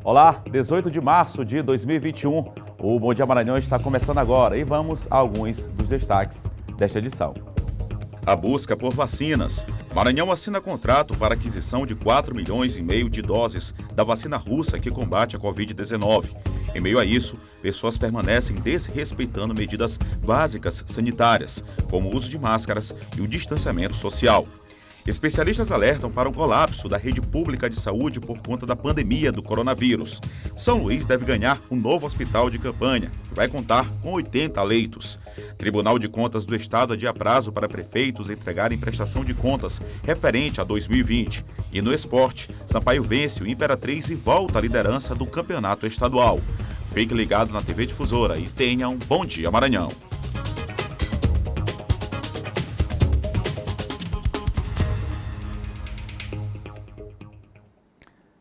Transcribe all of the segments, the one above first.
Olá, 18 de março de 2021. O Bom Dia Maranhão está começando agora e vamos a alguns dos destaques desta edição. A busca por vacinas. Maranhão assina contrato para aquisição de 4,5 milhões de doses da vacina russa que combate a Covid-19. Em meio a isso, pessoas permanecem desrespeitando medidas básicas sanitárias, como o uso de máscaras e o distanciamento social. Especialistas alertam para o colapso da rede pública de saúde por conta da pandemia do coronavírus. São Luís deve ganhar um novo hospital de campanha, que vai contar com 80 leitos. Tribunal de Contas do Estado adia prazo para prefeitos entregarem prestação de contas referente a 2020. E no esporte, Sampaio vence o Imperatriz e volta à liderança do campeonato estadual. Fique ligado na TV Difusora e tenha um bom dia, Maranhão.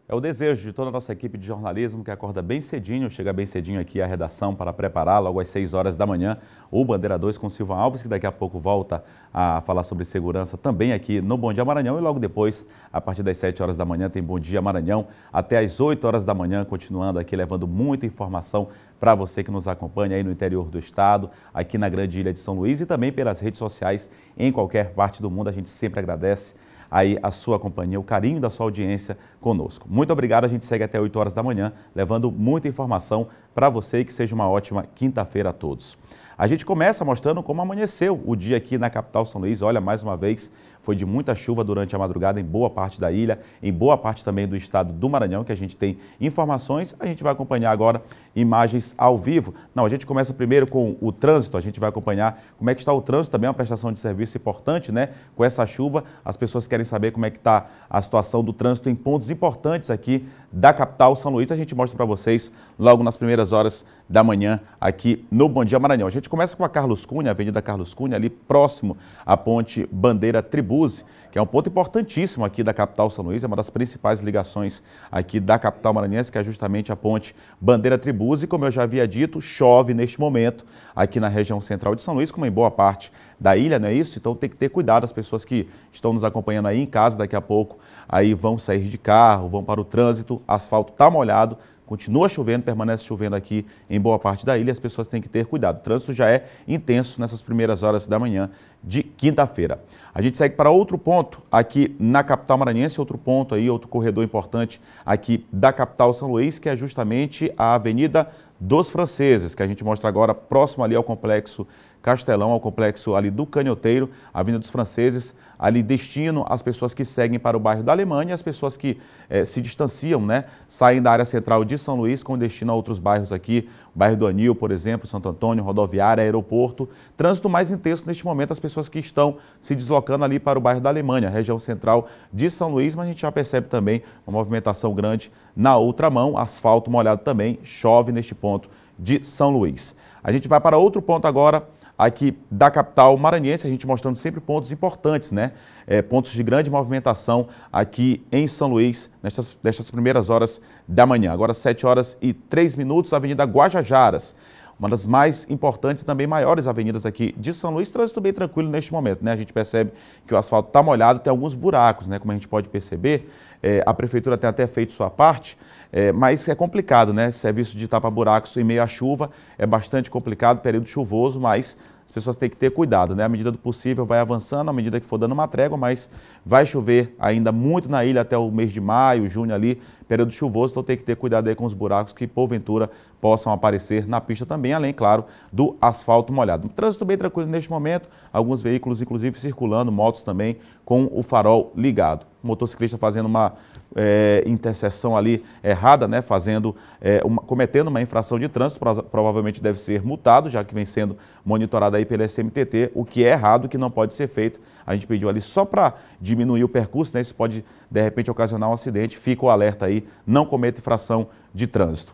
É o desejo de toda a nossa equipe de jornalismo que acorda bem cedinho, chega bem cedinho aqui à redação para preparar logo às 6 horas da manhã o Bandeira 2 com Silva Alves, que daqui a pouco volta a falar sobre segurança também aqui no Bom Dia Maranhão. E logo depois, a partir das 7 horas da manhã, tem Bom Dia Maranhão até às 8 horas da manhã, continuando aqui levando muita informação para você que nos acompanha aí no interior do estado, aqui na grande ilha de São Luís e também pelas redes sociais em qualquer parte do mundo. A gente sempre agradece aí a sua companhia, o carinho da sua audiência conosco. Muito obrigado, a gente segue até 8 horas da manhã, levando muita informação para você e que seja uma ótima quinta-feira a todos. A gente começa mostrando como amanheceu o dia aqui na capital São Luís. Olha, mais uma vez, foi de muita chuva durante a madrugada em boa parte da ilha, em boa parte também do estado do Maranhão, que a gente tem informações. A gente vai acompanhar agora imagens ao vivo. Não, a gente começa primeiro com o trânsito, a gente vai acompanhar como é que está o trânsito, também é uma prestação de serviço importante, né? Com essa chuva, as pessoas querem saber como é que está a situação do trânsito em pontos importantes aqui da capital São Luís. A gente mostra para vocês logo nas primeiras horas da manhã aqui no Bom Dia Maranhão. A gente começa com a Carlos Cunha, a Avenida Carlos Cunha, ali próximo à ponte Bandeira Tribuzzi, que é um ponto importantíssimo aqui da capital São Luís, é uma das principais ligações aqui da capital maranhense, que é justamente a ponte Bandeira Tribuzzi. Como eu já havia dito, chove neste momento aqui na região central de São Luís, como em boa parte da ilha, não é isso? Então tem que ter cuidado, as pessoas que estão nos acompanhando aí em casa, daqui a pouco aí vão sair de carro, vão para o trânsito, asfalto está molhado, continua chovendo, permanece chovendo aqui em boa parte da ilha, as pessoas têm que ter cuidado. O trânsito já é intenso nessas primeiras horas da manhã de quinta-feira. A gente segue para outro ponto aqui na capital maranhense, outro ponto aí, outro corredor importante aqui da capital São Luís, que é justamente a Avenida dos Franceses, que a gente mostra agora próximo ali ao Complexo Castelão, ao complexo ali do Canhoteiro, Avenida dos Franceses, ali destino as pessoas que seguem para o bairro da Alemanha e as pessoas que se distanciam, né, saem da área central de São Luís com destino a outros bairros aqui, o bairro do Anil, por exemplo, Santo Antônio, rodoviária, aeroporto. Trânsito mais intenso neste momento, as pessoas que estão se deslocando ali para o bairro da Alemanha, região central de São Luís, mas a gente já percebe também uma movimentação grande na outra mão, asfalto molhado também, chove neste ponto de São Luís. A gente vai para outro ponto agora, aqui da capital maranhense, a gente mostrando sempre pontos importantes, né? Pontos de grande movimentação aqui em São Luís, nestas primeiras horas da manhã. Agora 7 horas e 3 minutos, Avenida Guajajaras, uma das mais importantes e também maiores avenidas aqui de São Luís. Trânsito bem tranquilo neste momento, né? A gente percebe que o asfalto está molhado, tem alguns buracos, né? Como a gente pode perceber, a prefeitura tem até feito sua parte, mas é complicado, né? Serviço de tapa-buracos em meio à chuva é bastante complicado, período chuvoso, mas as pessoas têm que ter cuidado, né? À medida do possível vai avançando, à medida que for dando uma trégua, mas vai chover ainda muito na ilha até o mês de maio, junho ali, período chuvoso, então tem que ter cuidado aí com os buracos que porventura possam aparecer na pista também, além, claro, do asfalto molhado. Trânsito bem tranquilo neste momento, alguns veículos inclusive circulando, motos também com o farol ligado. O motociclista fazendo uma interseção ali errada, né, cometendo uma infração de trânsito, provavelmente deve ser multado, já que vem sendo monitorado aí pela SMTT, o que é errado, o que não pode ser feito. A gente pediu ali só para diminuir o percurso, né, isso pode de repente ocasionar um acidente, fica o alerta aí, não cometa infração de trânsito.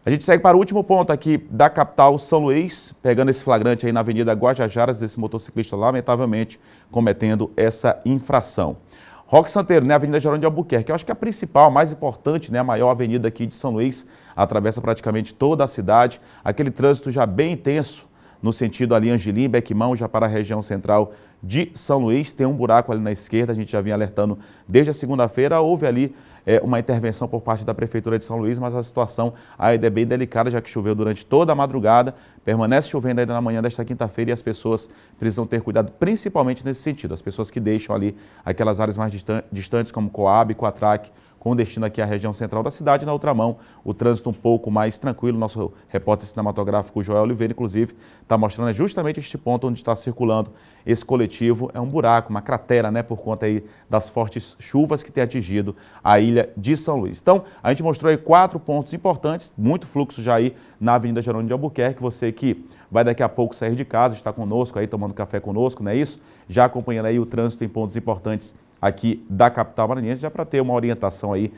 A gente segue para o último ponto aqui da capital São Luís, pegando esse flagrante aí na Avenida Guajajaras, desse motociclista lamentavelmente cometendo essa infração. Roque Santeiro, né, Avenida Jerônimo de Albuquerque, eu acho que é a principal, a mais importante, né, a maior avenida aqui de São Luís, atravessa praticamente toda a cidade, aquele trânsito já bem intenso, no sentido ali Angelim, Bequimão, já para a região central de São Luís, tem um buraco ali na esquerda, a gente já vinha alertando desde a segunda-feira, houve ali uma intervenção por parte da Prefeitura de São Luís, mas a situação ainda é bem delicada, já que choveu durante toda a madrugada, permanece chovendo ainda na manhã desta quinta-feira e as pessoas precisam ter cuidado, principalmente nesse sentido. As pessoas que deixam ali aquelas áreas mais distantes, como Coab e Coatrac, com destino aqui à região central da cidade. Na outra mão, o trânsito um pouco mais tranquilo. Nosso repórter cinematográfico, Joel Oliveira, inclusive, está mostrando justamente este ponto onde está circulando esse coletivo. É um buraco, uma cratera, né, por conta aí das fortes chuvas que tem atingido a ilha de São Luís. Então, a gente mostrou aí 4 pontos importantes, muito fluxo já aí na Avenida Jerônimo de Albuquerque. Você que vai daqui a pouco sair de casa, está conosco aí, tomando café conosco, não é isso? Já acompanhando aí o trânsito em pontos importantes aqui da capital maranhense, já para ter uma orientação aí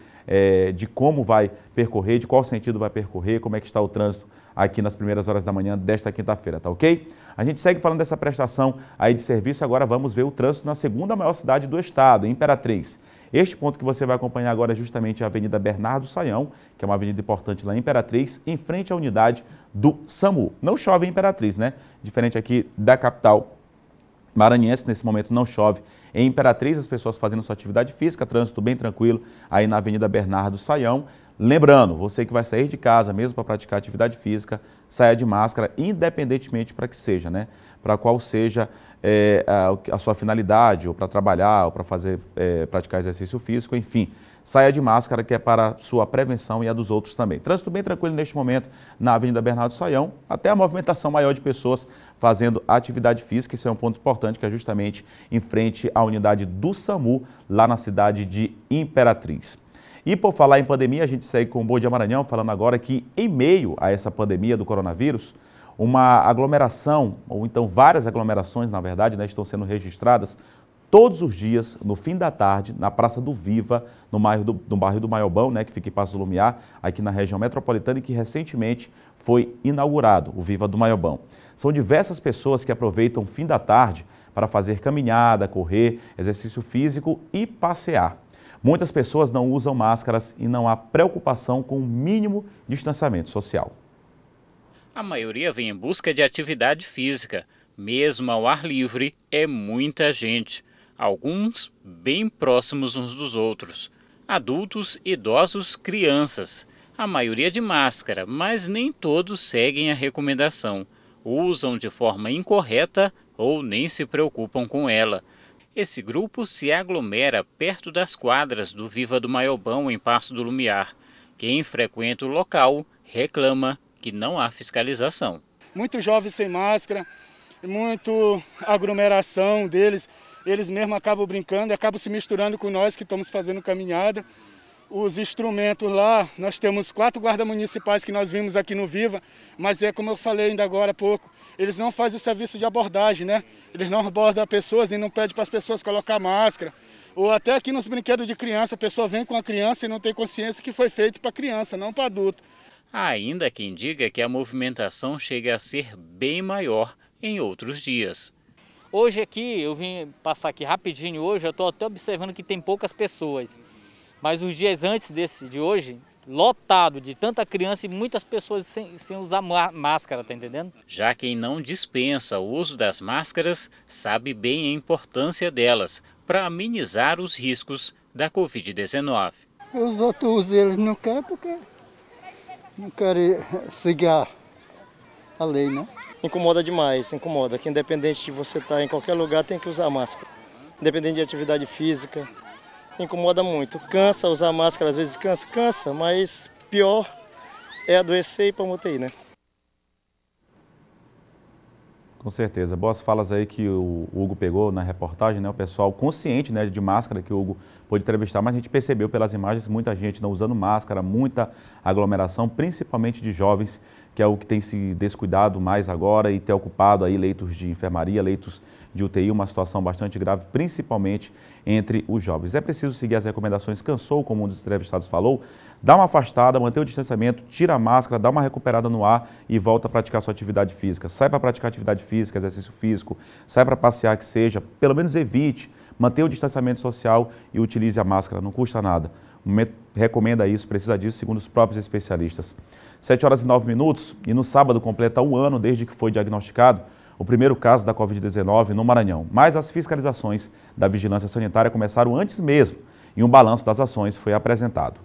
de como vai percorrer, de qual sentido vai percorrer, como é que está o trânsito aqui nas primeiras horas da manhã desta quinta-feira, tá ok? A gente segue falando dessa prestação aí de serviço, agora vamos ver o trânsito na segunda maior cidade do estado, Imperatriz. Este ponto que você vai acompanhar agora é justamente a Avenida Bernardo Sayão, que é uma avenida importante lá em Imperatriz, em frente à unidade do SAMU. Não chove em Imperatriz, né? Diferente aqui da capital maranhense, nesse momento não chove em Imperatriz, as pessoas fazendo sua atividade física, trânsito bem tranquilo aí na Avenida Bernardo Sayão. Lembrando, você que vai sair de casa mesmo para praticar atividade física, saia de máscara, independentemente para que seja, né? Para qual seja a sua finalidade, ou para trabalhar, ou para fazer, praticar exercício físico, enfim. Saia de máscara, que é para a sua prevenção e a dos outros também. Trânsito bem tranquilo neste momento na Avenida Bernardo Sayão, até a movimentação maior de pessoas fazendo atividade física. Isso é um ponto importante, que é justamente em frente à unidade do SAMU, lá na cidade de Imperatriz. E por falar em pandemia, a gente segue com o Bom Dia Maranhão, falando agora que em meio a essa pandemia do coronavírus, uma aglomeração, ou então várias aglomerações, na verdade, né, estão sendo registradas todos os dias, no fim da tarde, na Praça do Viva, no bairro do Maiobão, né, que fica em Passo do Lumiar, aqui na região metropolitana, e que recentemente foi inaugurado, o Viva do Maiobão. São diversas pessoas que aproveitam o fim da tarde para fazer caminhada, correr, exercício físico e passear. Muitas pessoas não usam máscaras e não há preocupação com o mínimo distanciamento social. A maioria vem em busca de atividade física. Mesmo ao ar livre, é muita gente. Alguns bem próximos uns dos outros. Adultos, idosos, crianças. A maioria de máscara, mas nem todos seguem a recomendação. Usam de forma incorreta ou nem se preocupam com ela. Esse grupo se aglomera perto das quadras do Viva do Maiobão, em Passo do Lumiar. Quem frequenta o local reclama que não há fiscalização. Muitos jovens sem máscara, muita aglomeração deles. Eles mesmos acabam brincando e acabam se misturando com nós que estamos fazendo caminhada. Os instrumentos lá, nós temos 4 guardas municipais que nós vimos aqui no Viva, mas como eu falei ainda agora há pouco, eles não fazem o serviço de abordagem, né? Eles não abordam pessoas e não pedem para as pessoas colocar máscara. Ou até aqui nos brinquedos de criança, a pessoa vem com a criança e não tem consciência que foi feito para criança, não para adulto. Há ainda quem diga que a movimentação chega a ser bem maior em outros dias. Hoje aqui, eu vim passar aqui rapidinho hoje, eu estou até observando que tem poucas pessoas. Mas os dias antes de hoje, lotado de tanta criança e muitas pessoas sem usar máscara, tá entendendo? Já quem não dispensa o uso das máscaras, sabe bem a importância delas para amenizar os riscos da Covid-19. Os outros usam, eles não querem porque não querem seguir a lei, né? Incomoda demais, incomoda, que independente de você estar em qualquer lugar tem que usar máscara. Independente de atividade física, incomoda muito. Cansa usar máscara, às vezes cansa, mas pior é adoecer e ir para uma UTI, né? Com certeza. Boas falas aí que o Hugo pegou na reportagem, né? O pessoal consciente, né, de máscara que o Hugo pôde entrevistar, mas a gente percebeu pelas imagens muita gente não usando máscara, muita aglomeração, principalmente de jovens, que é o que tem se descuidado mais agora e ter ocupado aí leitos de enfermaria, leitos de UTI, uma situação bastante grave, principalmente entre os jovens. É preciso seguir as recomendações. Cansou, como um dos entrevistados falou, dá uma afastada, manter o distanciamento, tira a máscara, dá uma recuperada no ar e volta a praticar sua atividade física. Sai para praticar atividade física, exercício físico, sai para passear que seja, pelo menos evite, mantenha o distanciamento social e utilize a máscara, não custa nada. O momento recomenda isso, precisa disso, segundo os próprios especialistas. 7h09 e no sábado completa 1 ano desde que foi diagnosticado o primeiro caso da Covid-19 no Maranhão. Mas as fiscalizações da Vigilância Sanitária começaram antes mesmo e um balanço das ações foi apresentado.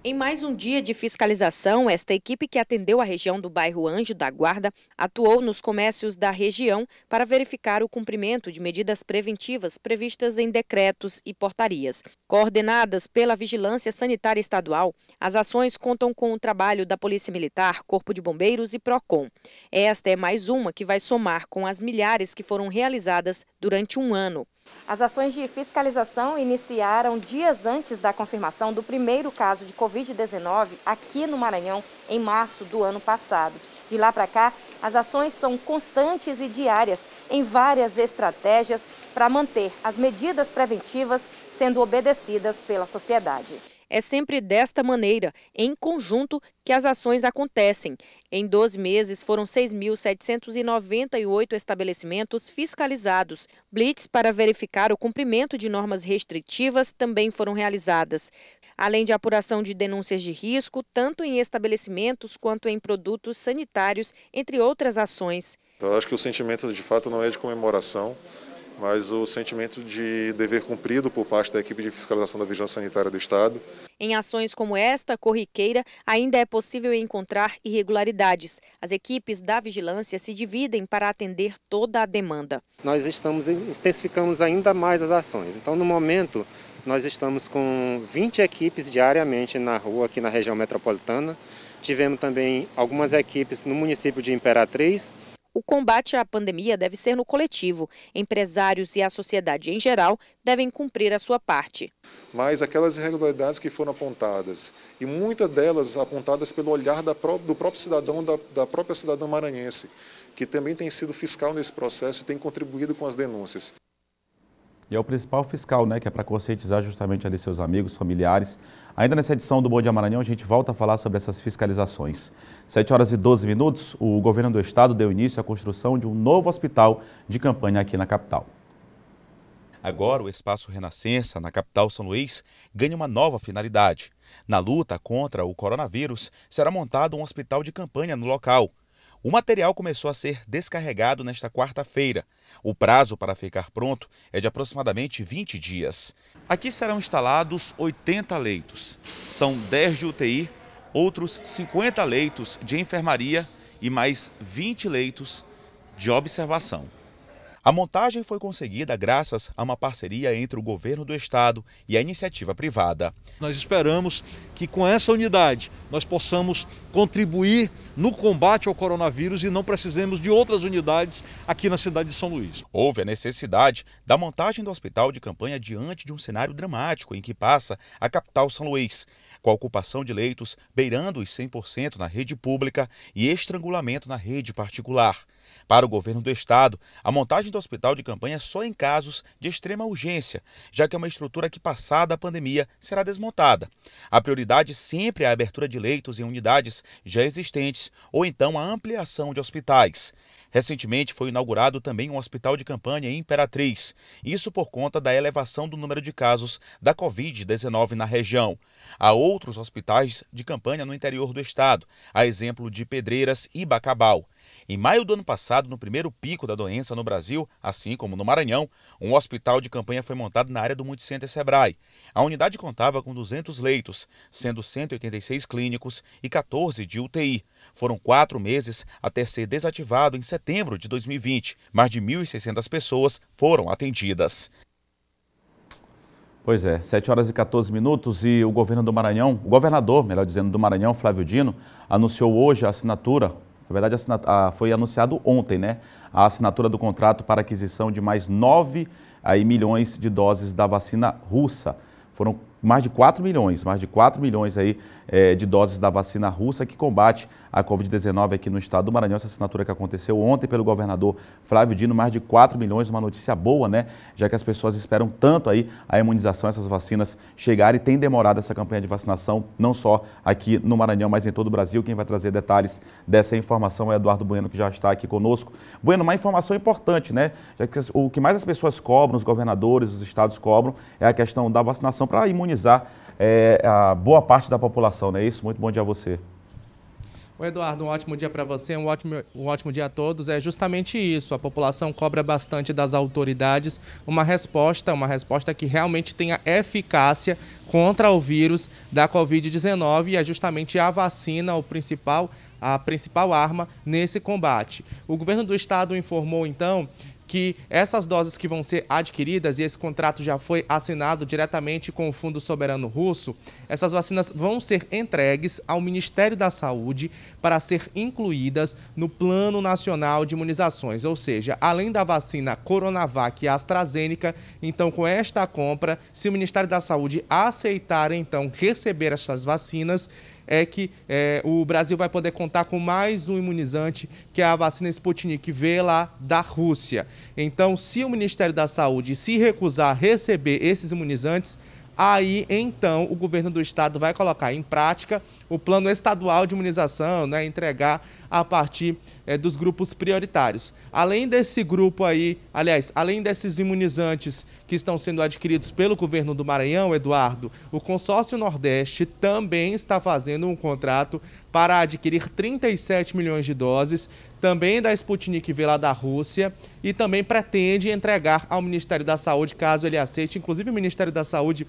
Em mais um dia de fiscalização, esta equipe que atendeu a região do bairro Anjo da Guarda atuou nos comércios da região para verificar o cumprimento de medidas preventivas previstas em decretos e portarias. Coordenadas pela Vigilância Sanitária Estadual, as ações contam com o trabalho da Polícia Militar, Corpo de Bombeiros e PROCON. Esta é mais uma que vai somar com as milhares que foram realizadas durante um ano. As ações de fiscalização iniciaram dias antes da confirmação do primeiro caso de Covid-19 aqui no Maranhão, em março do ano passado. De lá para cá, as ações são constantes e diárias em várias estratégias para manter as medidas preventivas sendo obedecidas pela sociedade. É sempre desta maneira, em conjunto, que as ações acontecem. Em 12 meses, foram 6.798 estabelecimentos fiscalizados. Blitz para verificar o cumprimento de normas restritivas também foram realizadas. Além de apuração de denúncias de risco, tanto em estabelecimentos quanto em produtos sanitários, entre outras ações. Eu acho que o sentimento, de fato, não é de comemoração, mas o sentimento de dever cumprido por parte da equipe de fiscalização da Vigilância Sanitária do Estado. Em ações como esta, corriqueira, ainda é possível encontrar irregularidades. As equipes da vigilância se dividem para atender toda a demanda. Nós intensificamos ainda mais as ações. Então, no momento, nós estamos com 20 equipes diariamente na rua, aqui na região metropolitana. Tivemos também algumas equipes no município de Imperatriz. O combate à pandemia deve ser no coletivo. Empresários e a sociedade em geral devem cumprir a sua parte. Mas aquelas irregularidades que foram apontadas, e muitas delas apontadas pelo olhar do próprio cidadão, da própria cidadã maranhense, que também tem sido fiscal nesse processo e tem contribuído com as denúncias. E é o principal fiscal, né, que é para conscientizar justamente ali seus amigos, familiares. Ainda nessa edição do Bom Dia Maranhão, a gente volta a falar sobre essas fiscalizações. 7h12, o governo do estado deu início à construção de um novo hospital de campanha aqui na capital. Agora, o Espaço Renascença, na capital São Luís, ganha uma nova finalidade. Na luta contra o coronavírus, será montado um hospital de campanha no local. O material começou a ser descarregado nesta quarta-feira. O prazo para ficar pronto é de aproximadamente 20 dias. Aqui serão instalados 80 leitos. São 10 de UTI, outros 50 leitos de enfermaria e mais 20 leitos de observação. A montagem foi conseguida graças a uma parceria entre o governo do estado e a iniciativa privada. Nós esperamos que com essa unidade nós possamos contribuir no combate ao coronavírus e não precisemos de outras unidades aqui na cidade de São Luís. Houve a necessidade da montagem do hospital de campanha diante de um cenário dramático em que passa a capital São Luís, com a ocupação de leitos beirando os 100% na rede pública e estrangulamento na rede particular. Para o governo do estado, a montagem do hospital de campanha é só em casos de extrema urgência, já que é uma estrutura que, passada a pandemia, será desmontada. A prioridade sempre é a abertura de leitos em unidades já existentes ou então a ampliação de hospitais. Recentemente foi inaugurado também um hospital de campanha em Imperatriz, isso por conta da elevação do número de casos da Covid-19 na região. Há outros hospitais de campanha no interior do estado, a exemplo de Pedreiras e Bacabal. Em maio do ano passado, no primeiro pico da doença no Brasil, assim como no Maranhão, um hospital de campanha foi montado na área do Multicenter Sebrae. A unidade contava com 200 leitos, sendo 186 clínicos e 14 de UTI. Foram 4 meses até ser desativado em setembro de 2020. Mais de 1.600 pessoas foram atendidas. Pois é, 7h14 e o governo do Maranhão, o governador, melhor dizendo, do Maranhão, Flávio Dino, anunciou hoje a assinatura. Na verdade, foi anunciado ontem, né? A assinatura do contrato para aquisição de mais 9 milhões de doses da vacina russa. Foram mais de 4 milhões aí, de doses da vacina russa que combate a Covid-19 aqui no estado do Maranhão. Essa assinatura que aconteceu ontem pelo governador Flávio Dino, mais de 4 milhões, uma notícia boa, né? Já que as pessoas esperam tanto aí a imunização, essas vacinas chegarem, e tem demorado essa campanha de vacinação, não só aqui no Maranhão, mas em todo o Brasil. Quem vai trazer detalhes dessa informação é Eduardo Bueno, que já está aqui conosco. Bueno, uma informação importante, né? Já que o que mais as pessoas cobram, os governadores, os estados cobram, é a questão da vacinação para imunizar a boa parte da população, não é isso? Muito bom dia a você. Eduardo, um ótimo dia para você, um ótimo dia a todos. É justamente isso, a população cobra bastante das autoridades uma resposta que realmente tenha eficácia contra o vírus da Covid-19 e é justamente a vacina a principal arma nesse combate. O governo do estado informou, então, que essas doses que vão ser adquiridas, e esse contrato já foi assinado diretamente com o Fundo Soberano Russo, essas vacinas vão ser entregues ao Ministério da Saúde para ser incluídas no Plano Nacional de Imunizações, ou seja, além da vacina Coronavac e AstraZeneca, então com esta compra, se o Ministério da Saúde aceitar então receber essas vacinas, o Brasil vai poder contar com mais um imunizante, que é a vacina Sputnik V lá da Rússia. Então, se o Ministério da Saúde se recusar a receber esses imunizantes, aí, então, o governo do estado vai colocar em prática o plano estadual de imunização, né, entregar a partir dos grupos prioritários. Além desse grupo aí, aliás, além desses imunizantes que estão sendo adquiridos pelo governo do Maranhão, Eduardo, o Consórcio Nordeste também está fazendo um contrato para adquirir 37 milhões de doses, também da Sputnik V lá da Rússia, e também pretende entregar ao Ministério da Saúde, caso ele aceite. Inclusive, o Ministério da Saúde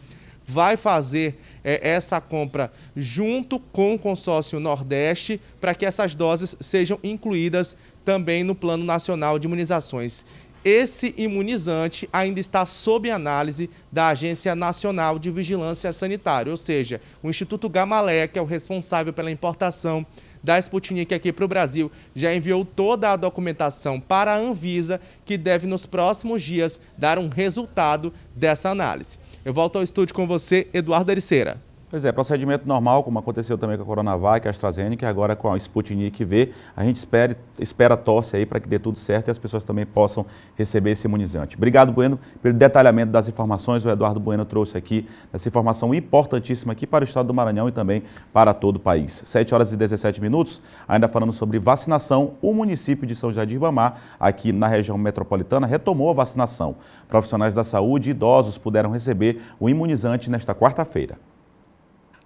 vai fazer essa compra junto com o Consórcio Nordeste para que essas doses sejam incluídas também no Plano Nacional de Imunizações. Esse imunizante ainda está sob análise da Agência Nacional de Vigilância Sanitária, ou seja, o Instituto Gamaleya, que é o responsável pela importação da Sputnik aqui para o Brasil, já enviou toda a documentação para a Anvisa, que deve nos próximos dias dar um resultado dessa análise. Eu volto ao estúdio com você, Eduardo Ericeira. Pois é, procedimento normal, como aconteceu também com a Coronavac, a AstraZeneca, e agora com a Sputnik V. A gente espera torce aí para que dê tudo certo e as pessoas também possam receber esse imunizante. Obrigado, Bueno, pelo detalhamento das informações. O Eduardo Bueno trouxe aqui essa informação importantíssima aqui para o estado do Maranhão e também para todo o país. 7h17, ainda falando sobre vacinação, o município de São José de Ribamar, aqui na região metropolitana, retomou a vacinação. Profissionais da saúde e idosos puderam receber o imunizante nesta quarta-feira.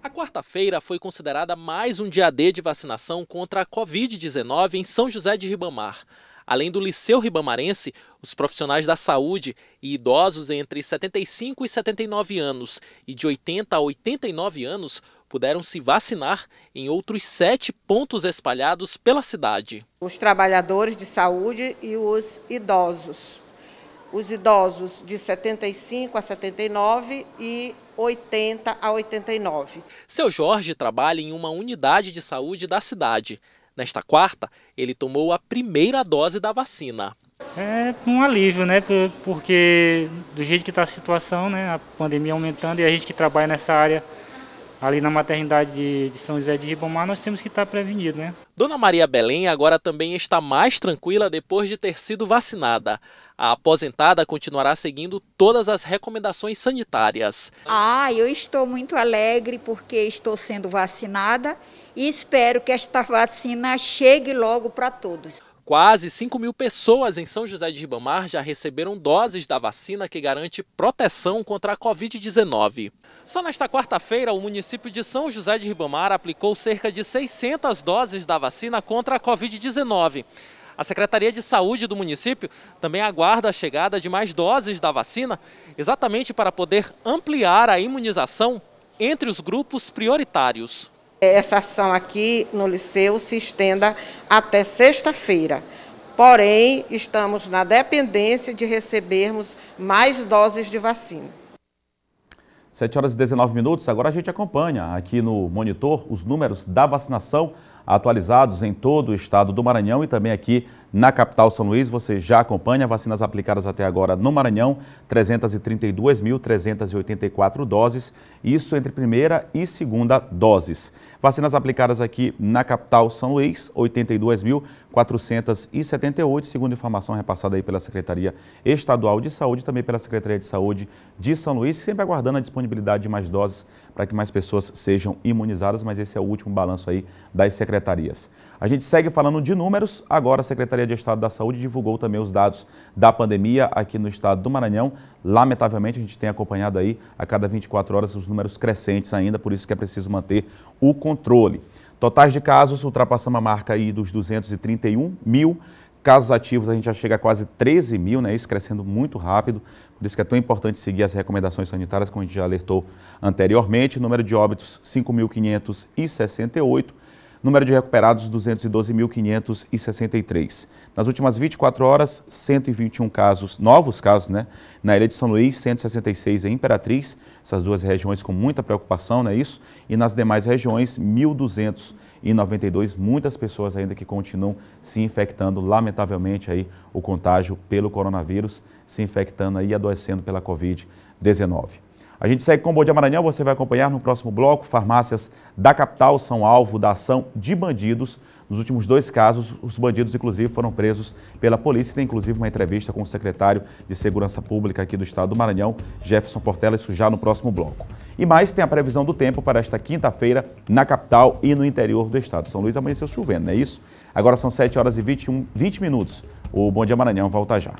A quarta-feira foi considerada mais um dia D de vacinação contra a Covid-19 em São José de Ribamar. Além do Liceu Ribamarense, os profissionais da saúde e idosos entre 75 e 79 anos e de 80 a 89 anos puderam se vacinar em outros 7 pontos espalhados pela cidade. Os trabalhadores de saúde e os idosos. Os idosos de 75 a 79 e 80 a 89. Seu Jorge trabalha em uma unidade de saúde da cidade. Nesta quarta, ele tomou a primeira dose da vacina. É um alívio, né? Porque do jeito que está a situação, né? A pandemia aumentando, e a gente que trabalha nessa área ali na maternidade de São José de Ribamar, nós temos que estar prevenidos, né? Dona Maria Belém agora também está mais tranquila depois de ter sido vacinada. A aposentada continuará seguindo todas as recomendações sanitárias. Eu estou muito alegre porque estou sendo vacinada e espero que esta vacina chegue logo para todos. Quase 5.000 pessoas em São José de Ribamar já receberam doses da vacina que garante proteção contra a Covid-19. Só nesta quarta-feira, o município de São José de Ribamar aplicou cerca de 600 doses da vacina contra a Covid-19. A Secretaria de Saúde do município também aguarda a chegada de mais doses da vacina, exatamente para poder ampliar a imunização entre os grupos prioritários. Essa ação aqui no Liceu se estenda até sexta-feira. Porém, estamos na dependência de recebermos mais doses de vacina. 7h19, agora a gente acompanha aqui no monitor os números da vacinação atualizados em todo o estado do Maranhão e também aqui na capital São Luís. Você já acompanha vacinas aplicadas até agora no Maranhão, 332.384 doses, isso entre primeira e segunda doses. Vacinas aplicadas aqui na capital São Luís, 82.478, segundo informação repassada aí pela Secretaria Estadual de Saúde e também pela Secretaria de Saúde de São Luís, sempre aguardando a disponibilidade de mais doses para que mais pessoas sejam imunizadas, mas esse é o último balanço aí das secretarias. A gente segue falando de números, agora a Secretaria de Estado da Saúde divulgou também os dados da pandemia aqui no estado do Maranhão. Lamentavelmente, a gente tem acompanhado aí a cada 24 horas os números crescentes ainda, por isso que é preciso manter o controle. Totais de casos, ultrapassamos a marca aí dos 231 mil. Casos ativos, a gente já chega a quase 13 mil, né? Isso crescendo muito rápido. Por isso que é tão importante seguir as recomendações sanitárias, como a gente já alertou anteriormente. Número de óbitos, 5.568. Número de recuperados, 212.563. Nas últimas 24 horas, 121 casos, novos casos, né? Na Ilha de São Luís, 166 em Imperatriz, essas duas regiões com muita preocupação, não é isso? E nas demais regiões, 1.292, muitas pessoas ainda que continuam se infectando, lamentavelmente, aí, o contágio pelo coronavírus, se infectando aí e adoecendo pela Covid-19. A gente segue com o Bom Dia Maranhão, você vai acompanhar no próximo bloco. Farmácias da capital são alvo da ação de bandidos. Nos últimos 2 casos, os bandidos, inclusive, foram presos pela polícia. Tem, inclusive, uma entrevista com o secretário de Segurança Pública aqui do estado do Maranhão, Jefferson Portela, isso já no próximo bloco. E mais, tem a previsão do tempo para esta quinta-feira na capital e no interior do estado. São Luís amanheceu chovendo, não é isso? Agora são 7 horas e 20 minutos. O Bom Dia Maranhão volta já.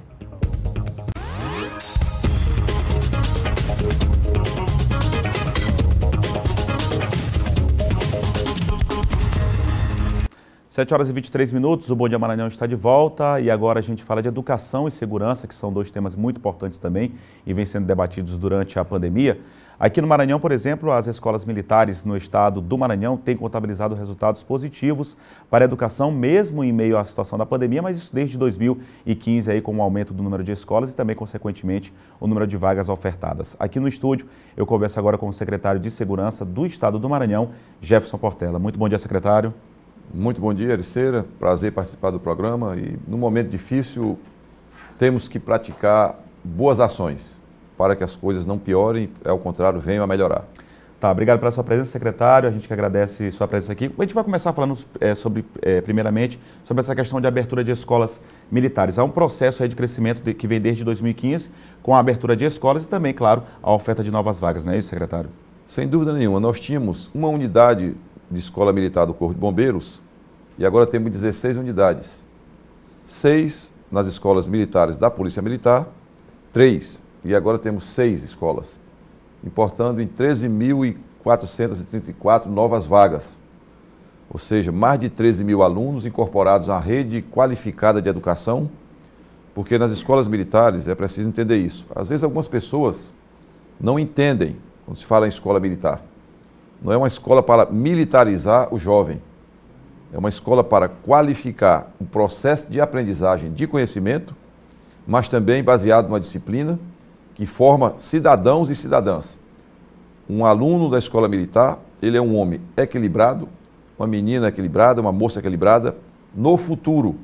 Sete horas e 23 minutos, o Bom Dia Maranhão está de volta e agora a gente fala de educação e segurança, que são 2 temas muito importantes também e vêm sendo debatidos durante a pandemia. Aqui no Maranhão, por exemplo, as escolas militares no estado do Maranhão têm contabilizado resultados positivos para a educação, mesmo em meio à situação da pandemia, mas isso desde 2015, aí, com o aumento do número de escolas e também, consequentemente, o número de vagas ofertadas. Aqui no estúdio, eu converso agora com o secretário de Segurança do estado do Maranhão, Jefferson Portela. Muito bom dia, secretário. Muito bom dia, Ericeira. Prazer participar do programa e, num momento difícil, temos que praticar boas ações para que as coisas não piorem, ao contrário, venham a melhorar. Tá, obrigado pela sua presença, secretário. A gente que agradece sua presença aqui. A gente vai começar falando primeiramente, sobre essa questão de abertura de escolas militares. Há um processo aí de crescimento que vem desde 2015, com a abertura de escolas e também, claro, a oferta de novas vagas, não é isso, secretário? Sem dúvida nenhuma. Nós tínhamos uma unidade de escola militar do Corpo de Bombeiros e agora temos 16 unidades. 6 nas escolas militares da Polícia Militar, 3, e agora temos 6 escolas, importando em 13.434 novas vagas, ou seja, mais de 13 mil alunos incorporados à rede qualificada de educação, porque nas escolas militares é preciso entender isso. Às vezes algumas pessoas não entendem quando se fala em escola militar. Não é uma escola para militarizar o jovem, é uma escola para qualificar o processo de aprendizagem de conhecimento, mas também baseado numa disciplina que forma cidadãos e cidadãs. Um aluno da escola militar, ele é um homem equilibrado, uma menina equilibrada, uma moça equilibrada. No futuro,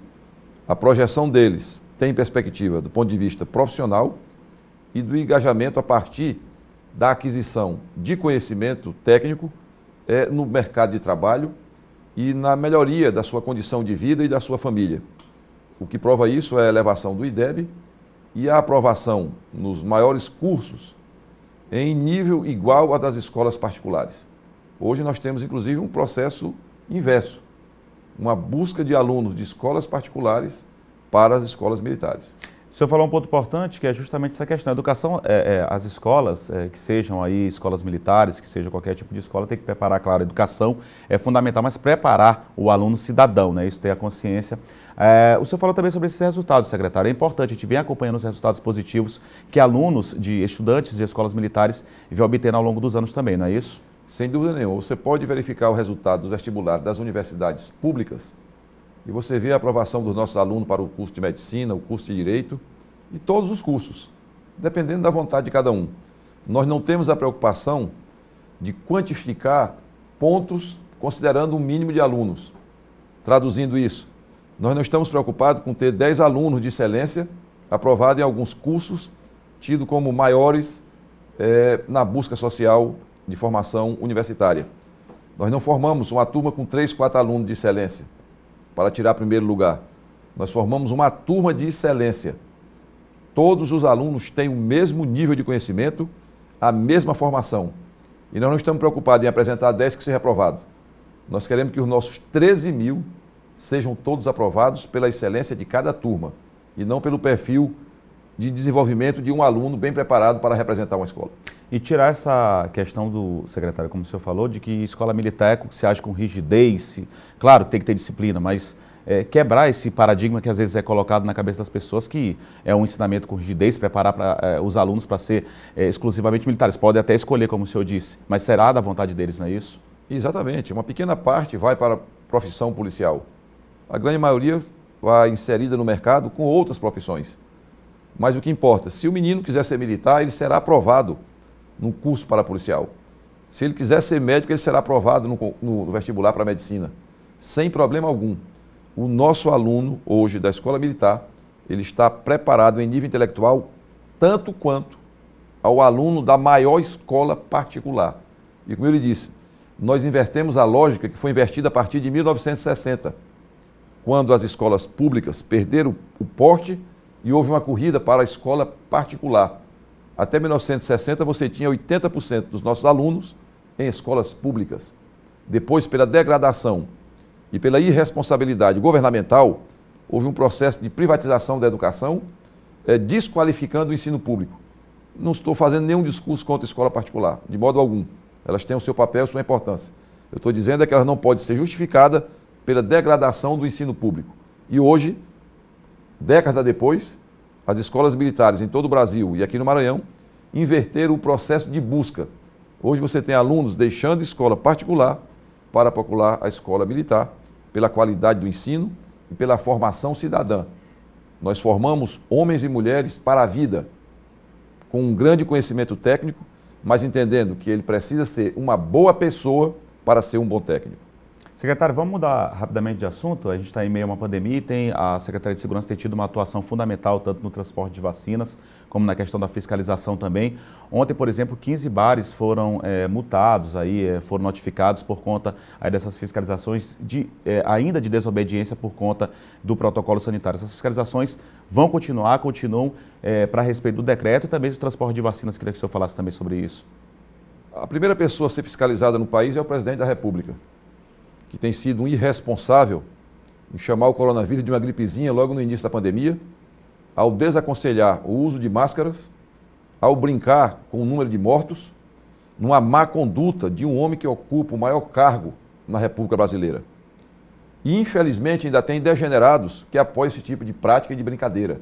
a projeção deles tem perspectiva do ponto de vista profissional e do engajamento a partir da aquisição de conhecimento técnico no mercado de trabalho e na melhoria da sua condição de vida e da sua família. O que prova isso é a elevação do IDEB e a aprovação nos maiores cursos em nível igual à das escolas particulares. Hoje nós temos, inclusive, um processo inverso, uma busca de alunos de escolas particulares para as escolas militares. O senhor falou um ponto importante, que é justamente essa questão. A educação, as escolas, que sejam aí escolas militares, que seja qualquer tipo de escola, tem que preparar, claro, a educação é fundamental, mas preparar o aluno cidadão, né? Isso ter a consciência. O senhor falou também sobre esses resultados, secretário. É importante, a gente vem acompanhando os resultados positivos que alunos, estudantes de escolas militares vêm obtendo ao longo dos anos também, não é isso? Sem dúvida nenhuma. Você pode verificar o resultado do vestibular das universidades públicas e você vê a aprovação dos nossos alunos para o curso de medicina, o curso de direito e todos os cursos, dependendo da vontade de cada um. Nós não temos a preocupação de quantificar pontos considerando um mínimo de alunos. Traduzindo isso, nós não estamos preocupados com ter 10 alunos de excelência aprovados em alguns cursos, tidos como maiores na busca social de formação universitária. Nós não formamos uma turma com 3, 4 alunos de excelência para tirar primeiro lugar. Nós formamos uma turma de excelência. Todos os alunos têm o mesmo nível de conhecimento, a mesma formação. E nós não estamos preocupados em apresentar 10 que sejam reprovados. Nós queremos que os nossos 13 mil sejam todos aprovados pela excelência de cada turma e não pelo perfil de desenvolvimento de um aluno bem preparado para representar uma escola. E tirar essa questão do secretário, como o senhor falou, de que escola militar se age com rigidez, claro, tem que ter disciplina, mas quebrar esse paradigma que às vezes é colocado na cabeça das pessoas, que é um ensinamento com rigidez, preparar os alunos para ser exclusivamente militares. Podem até escolher, como o senhor disse, mas será da vontade deles, não é isso? Exatamente, uma pequena parte vai para a profissão policial. A grande maioria vai inserida no mercado com outras profissões. Mas o que importa, se o menino quiser ser militar, ele será aprovado num curso para policial. Se ele quiser ser médico, ele será aprovado no vestibular para medicina, sem problema algum. O nosso aluno, hoje, da Escola Militar, ele está preparado em nível intelectual tanto quanto ao aluno da maior escola particular. E como ele disse, nós invertemos a lógica que foi invertida a partir de 1960, quando as escolas públicas perderam o porte e houve uma corrida para a escola particular. Até 1960 você tinha 80% dos nossos alunos em escolas públicas. Depois, pela degradação e pela irresponsabilidade governamental, houve um processo de privatização da educação, desqualificando o ensino público. Não estou fazendo nenhum discurso contra a escola particular, de modo algum. Elas têm o seu papel e sua importância. Eu estou dizendo que elas não podem ser justificadas pela degradação do ensino público. E hoje, décadas depois, as escolas militares em todo o Brasil e aqui no Maranhão inverteram o processo de busca. Hoje você tem alunos deixando a escola particular para procurar a escola militar, pela qualidade do ensino e pela formação cidadã. Nós formamos homens e mulheres para a vida, com um grande conhecimento técnico, mas entendendo que ele precisa ser uma boa pessoa para ser um bom técnico. Secretário, vamos mudar rapidamente de assunto. A gente está em meio a uma pandemia e a Secretaria de Segurança tem tido uma atuação fundamental tanto no transporte de vacinas como na questão da fiscalização também. Ontem, por exemplo, 15 bares foram multados, foram notificados por conta dessas fiscalizações ainda de desobediência por conta do protocolo sanitário. Essas fiscalizações vão continuam para respeito do decreto e também do transporte de vacinas. Queria que o senhor falasse também sobre isso. A primeira pessoa a ser fiscalizada no país é o presidente da República, que tem sido um irresponsável em chamar o coronavírus de uma gripezinha logo no início da pandemia, ao desaconselhar o uso de máscaras, ao brincar com o número de mortos, numa má conduta de um homem que ocupa o maior cargo na República Brasileira. E, infelizmente, ainda tem degenerados que apoiam esse tipo de prática e de brincadeira,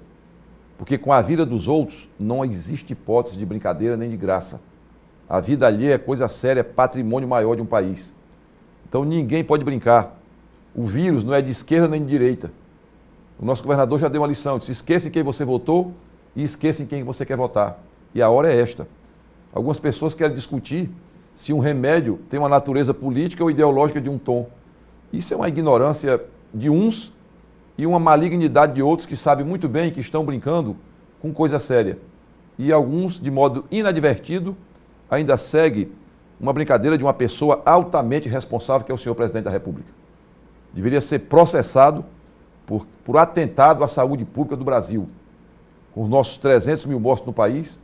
porque com a vida dos outros não existe hipótese de brincadeira nem de graça. A vida alheia é coisa séria, é patrimônio maior de um país. Então ninguém pode brincar. O vírus não é de esquerda nem de direita. O nosso governador já deu uma lição, disse: esqueça em quem você votou e esqueça em quem você quer votar. E a hora é esta. Algumas pessoas querem discutir se um remédio tem uma natureza política ou ideológica de um tom. Isso é uma ignorância de uns e uma malignidade de outros que sabem muito bem que estão brincando com coisa séria. E alguns, de modo inadvertido, ainda seguem uma brincadeira de uma pessoa altamente responsável, que é o senhor presidente da República. Deveria ser processado por atentado à saúde pública do Brasil. Com os nossos 300 mil mortos no país,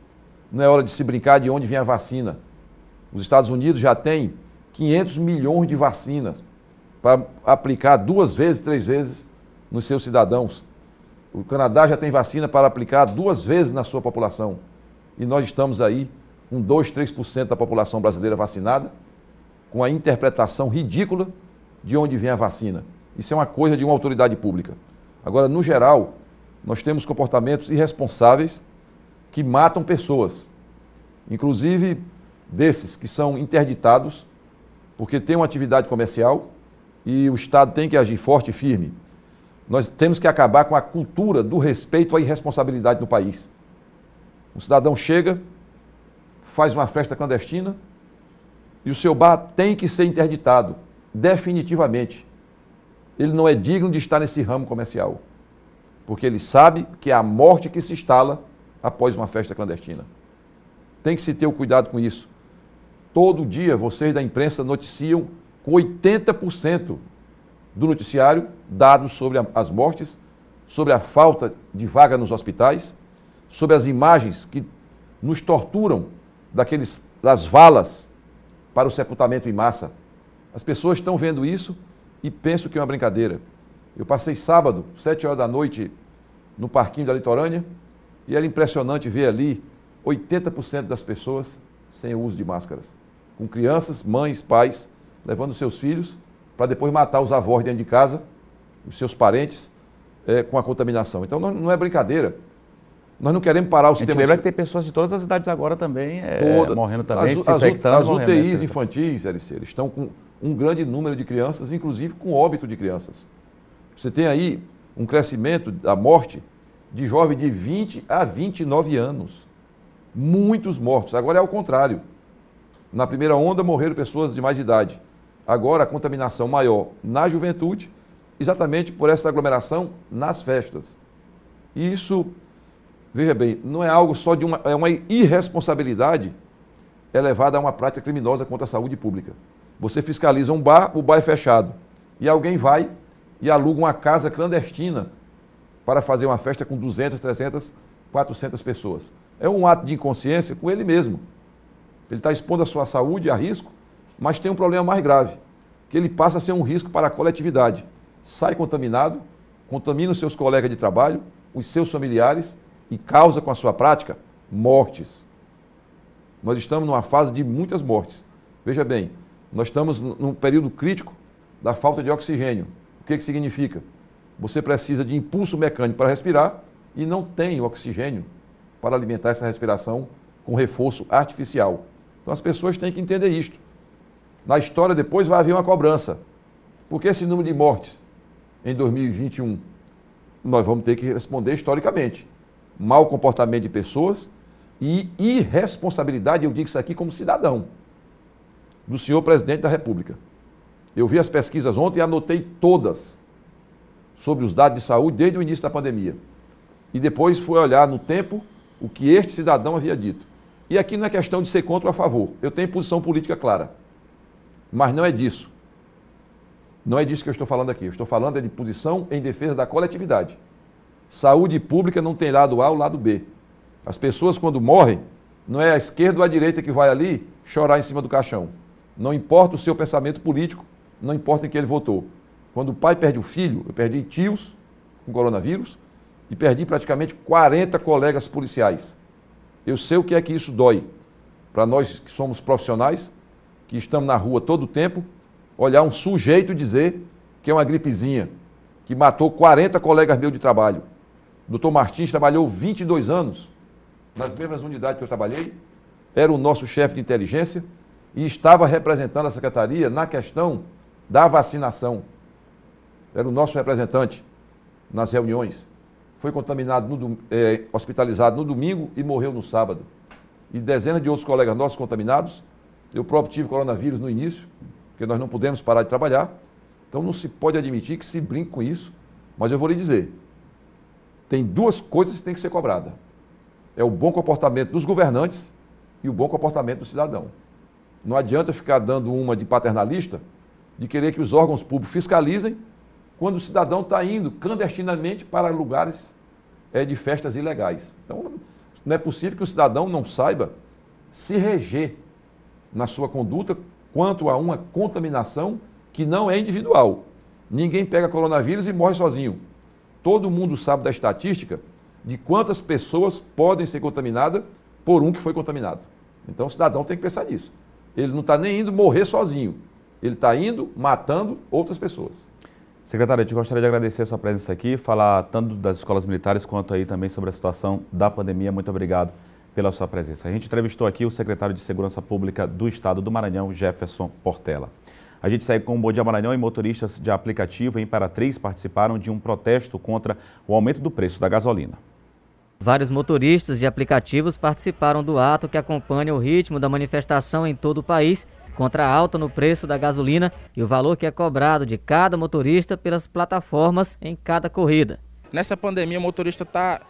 não é hora de se brincar de onde vem a vacina. Os Estados Unidos já têm 500 milhões de vacinas para aplicar 2 vezes, 3 vezes nos seus cidadãos. O Canadá já tem vacina para aplicar 2 vezes na sua população. E nós estamos aí com 2, 3% da população brasileira vacinada, com a interpretação ridícula de onde vem a vacina. Isso é uma coisa de uma autoridade pública. Agora, no geral, nós temos comportamentos irresponsáveis que matam pessoas, inclusive desses que são interditados porque tem uma atividade comercial e o Estado tem que agir forte e firme. Nós temos que acabar com a cultura do respeito à irresponsabilidade no país. O cidadão chega, faz uma festa clandestina e o seu bar tem que ser interditado, definitivamente. Ele não é digno de estar nesse ramo comercial, porque ele sabe que é a morte que se instala após uma festa clandestina. Tem que se ter o cuidado com isso. Todo dia vocês da imprensa noticiam com 80% do noticiário dados sobre as mortes, sobre a falta de vaga nos hospitais, sobre as imagens que nos torturam das valas para o sepultamento em massa. As pessoas estão vendo isso e pensam que é uma brincadeira. Eu passei sábado, 7 horas da noite, no parquinho da Litorânea, e era impressionante ver ali 80% das pessoas sem o uso de máscaras. Com crianças, mães, pais, levando seus filhos para depois matar os avós dentro de casa, os seus parentes, com a contaminação. Então não é brincadeira. Nós não queremos parar o sistema... A gente lembra que tem pessoas de todas as idades agora também morrendo também, se infectando. As morrendo, UTIs infantis, LC, eles estão com um grande número de crianças, inclusive com óbito de crianças. Você tem aí um crescimento da morte de jovens de 20 a 29 anos. Muitos mortos. Agora é o contrário. Na primeira onda morreram pessoas de mais idade. Agora a contaminação maior na juventude, exatamente por essa aglomeração nas festas. E isso, veja bem, não é algo só de é uma irresponsabilidade elevada a uma prática criminosa contra a saúde pública. Você fiscaliza um bar, o bar é fechado. E alguém vai e aluga uma casa clandestina para fazer uma festa com 200, 300, 400 pessoas. É um ato de inconsciência com ele mesmo. Ele está expondo a sua saúde a risco, mas tem um problema mais grave, que ele passa a ser um risco para a coletividade. Sai contaminado, contamina os seus colegas de trabalho, os seus familiares e causa com a sua prática mortes. Nós estamos numa fase de muitas mortes. Veja bem, nós estamos num período crítico da falta de oxigênio. O que significa? Você precisa de impulso mecânico para respirar e não tem oxigênio para alimentar essa respiração com reforço artificial. Então as pessoas têm que entender isto. Na história depois vai haver uma cobrança. Por que esse número de mortes em 2021? Nós vamos ter que responder historicamente. Mau comportamento de pessoas e irresponsabilidade, eu digo isso aqui como cidadão, do senhor presidente da República. Eu vi as pesquisas ontem e anotei todas sobre os dados de saúde desde o início da pandemia. E depois fui olhar no tempo o que este cidadão havia dito. E aqui não é questão de ser contra ou a favor. Eu tenho posição política clara. Mas não é disso. Não é disso que eu estou falando aqui. Eu estou falando de posição em defesa da coletividade. Saúde pública não tem lado A ou lado B. As pessoas, quando morrem, não é a esquerda ou a direita que vai ali chorar em cima do caixão. Não importa o seu pensamento político, não importa em que ele votou. Quando o pai perde o filho, eu perdi tios com coronavírus e perdi praticamente 40 colegas policiais. Eu sei o que é que isso dói. Para nós que somos profissionais, que estamos na rua todo o tempo, olhar um sujeito dizer que é uma gripezinha, que matou 40 colegas meus de trabalho. O doutor Martins trabalhou 22 anos nas mesmas unidades que eu trabalhei, era o nosso chefe de inteligência e estava representando a secretaria na questão da vacinação. Era o nosso representante nas reuniões. Foi contaminado, hospitalizado no domingo e morreu no sábado. E dezenas de outros colegas nossos contaminados. Eu próprio tive coronavírus no início, porque nós não pudemos parar de trabalhar. Então não se pode admitir que se brinque com isso. Mas eu vou lhe dizer, tem duas coisas que têm que ser cobradas. É o bom comportamento dos governantes e o bom comportamento do cidadão. Não adianta ficar dando uma de paternalista, de querer que os órgãos públicos fiscalizem, quando o cidadão está indo clandestinamente para lugares de festas ilegais. Então, não é possível que o cidadão não saiba se reger na sua conduta quanto a uma contaminação que não é individual. Ninguém pega coronavírus e morre sozinho. Todo mundo sabe da estatística de quantas pessoas podem ser contaminadas por um que foi contaminado. Então, o cidadão tem que pensar nisso. Ele não está nem indo morrer sozinho. Ele está indo matando outras pessoas. Secretário, a gente gostaria de agradecer a sua presença aqui, falar tanto das escolas militares quanto aí também sobre a situação da pandemia. Muito obrigado pela sua presença. A gente entrevistou aqui o secretário de Segurança Pública do Estado do Maranhão, Jefferson Portela. A gente segue com o Bom Dia Maranhão e motoristas de aplicativo em Imperatriz participaram de um protesto contra o aumento do preço da gasolina. Vários motoristas de aplicativos participaram do ato que acompanha o ritmo da manifestação em todo o país contra a alta no preço da gasolina e o valor que é cobrado de cada motorista pelas plataformas em cada corrida. Nessa pandemia, o motorista está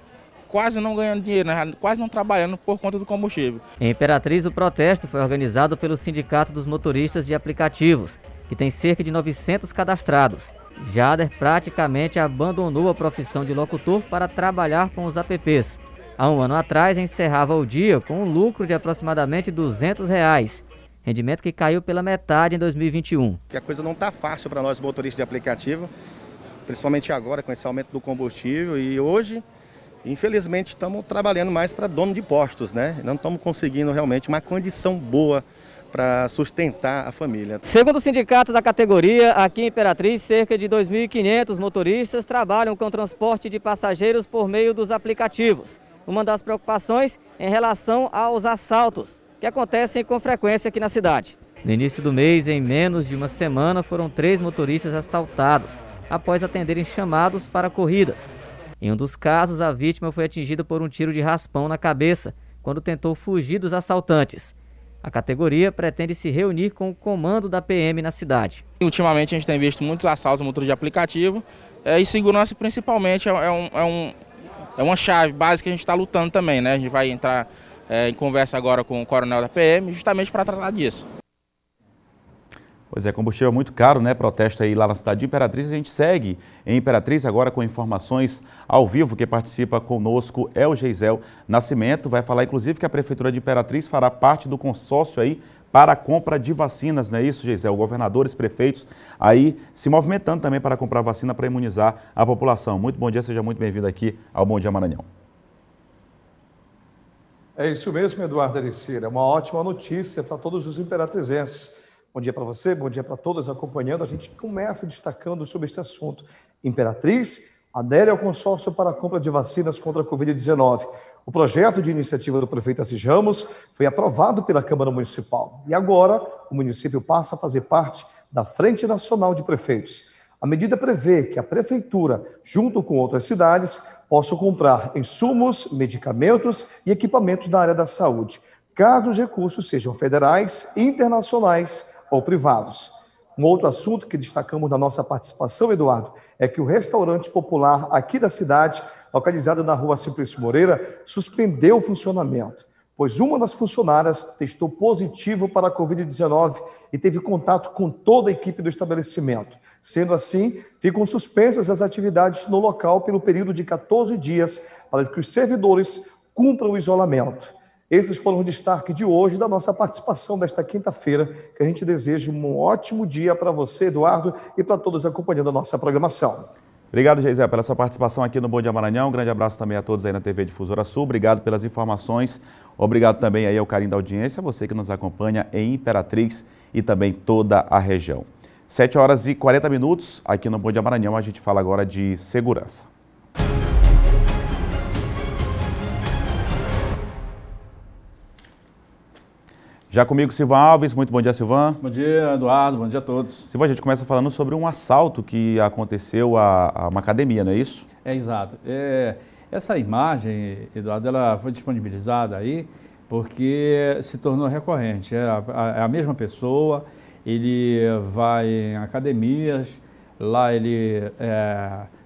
quase não ganhando dinheiro, né? Quase não trabalhando por conta do combustível. Em Imperatriz, o protesto foi organizado pelo Sindicato dos Motoristas de Aplicativos, que tem cerca de 900 cadastrados. Jader praticamente abandonou a profissão de locutor para trabalhar com os apps. Há um ano atrás, encerrava o dia com um lucro de aproximadamente R$ 200, rendimento que caiu pela metade em 2021. A coisa não está fácil para nós motoristas de aplicativo, principalmente agora com esse aumento do combustível, e hoje Infelizmente, estamos trabalhando mais para dono de postos, né? Não estamos conseguindo realmente uma condição boa para sustentar a família. Segundo o sindicato da categoria, aqui em Imperatriz, cerca de 2.500 motoristas trabalham com transporte de passageiros por meio dos aplicativos. Uma das preocupações em relação aos assaltos, que acontecem com frequência aqui na cidade. No início do mês, em menos de uma semana, foram 3 motoristas assaltados, após atenderem chamados para corridas. Em um dos casos, a vítima foi atingida por um tiro de raspão na cabeça, quando tentou fugir dos assaltantes. A categoria pretende se reunir com o comando da PM na cidade. Ultimamente a gente tem visto muitos assaltos a motor de aplicativo e segurança principalmente é uma chave básica que a gente está lutando também, né? A gente vai entrar em conversa agora com o coronel da PM justamente para tratar disso. Pois é, combustível é muito caro, né? Protesto aí lá na cidade de Imperatriz. A gente segue em Imperatriz agora com informações ao vivo. Quem participa conosco é o Geisel Nascimento. Vai falar, inclusive, que a Prefeitura de Imperatriz fará parte do consórcio aí para a compra de vacinas, não é isso, Geisel? Governadores, prefeitos aí se movimentando também para comprar vacina para imunizar a população. Muito bom dia, seja muito bem-vindo aqui ao Bom Dia Maranhão. É isso mesmo, Eduardo Ericeira. É uma ótima notícia para todos os imperatrizenses. Bom dia para você, bom dia para todos acompanhando. A gente começa destacando sobre esse assunto. Imperatriz adere ao consórcio para a compra de vacinas contra a Covid-19. O projeto de iniciativa do prefeito Assis Ramos foi aprovado pela Câmara Municipal. E agora o município passa a fazer parte da Frente Nacional de Prefeitos. A medida prevê que a prefeitura, junto com outras cidades, possa comprar insumos, medicamentos e equipamentos da área da saúde, caso os recursos sejam federais, internacionais ou privados. Um outro assunto que destacamos na nossa participação, Eduardo, é que o restaurante popular aqui da cidade, localizado na rua Simplício Moreira, suspendeu o funcionamento, pois uma das funcionárias testou positivo para a Covid-19 e teve contato com toda a equipe do estabelecimento. Sendo assim, ficam suspensas as atividades no local pelo período de 14 dias para que os servidores cumpram o isolamento. Esses foram os destaques de hoje da nossa participação desta quinta-feira, que a gente deseja um ótimo dia para você, Eduardo, e para todos acompanhando a nossa programação. Obrigado, Geisel, pela sua participação aqui no Bom Dia Maranhão. Um grande abraço também a todos aí na TV Difusora Sul. Obrigado pelas informações. Obrigado também aí ao carinho da audiência, você que nos acompanha em Imperatriz e também toda a região. 7h40 aqui no Bom Dia Maranhão. A gente fala agora de segurança. Já comigo, Silvan Alves. Muito bom dia, Silvan. Bom dia, Eduardo. Bom dia a todos. Silvan, a gente começa falando sobre um assalto que aconteceu a uma academia, não é isso? É, exato. Essa imagem, Eduardo, ela foi disponibilizada aí porque se tornou recorrente. É a mesma pessoa, ele vai em academias, lá ele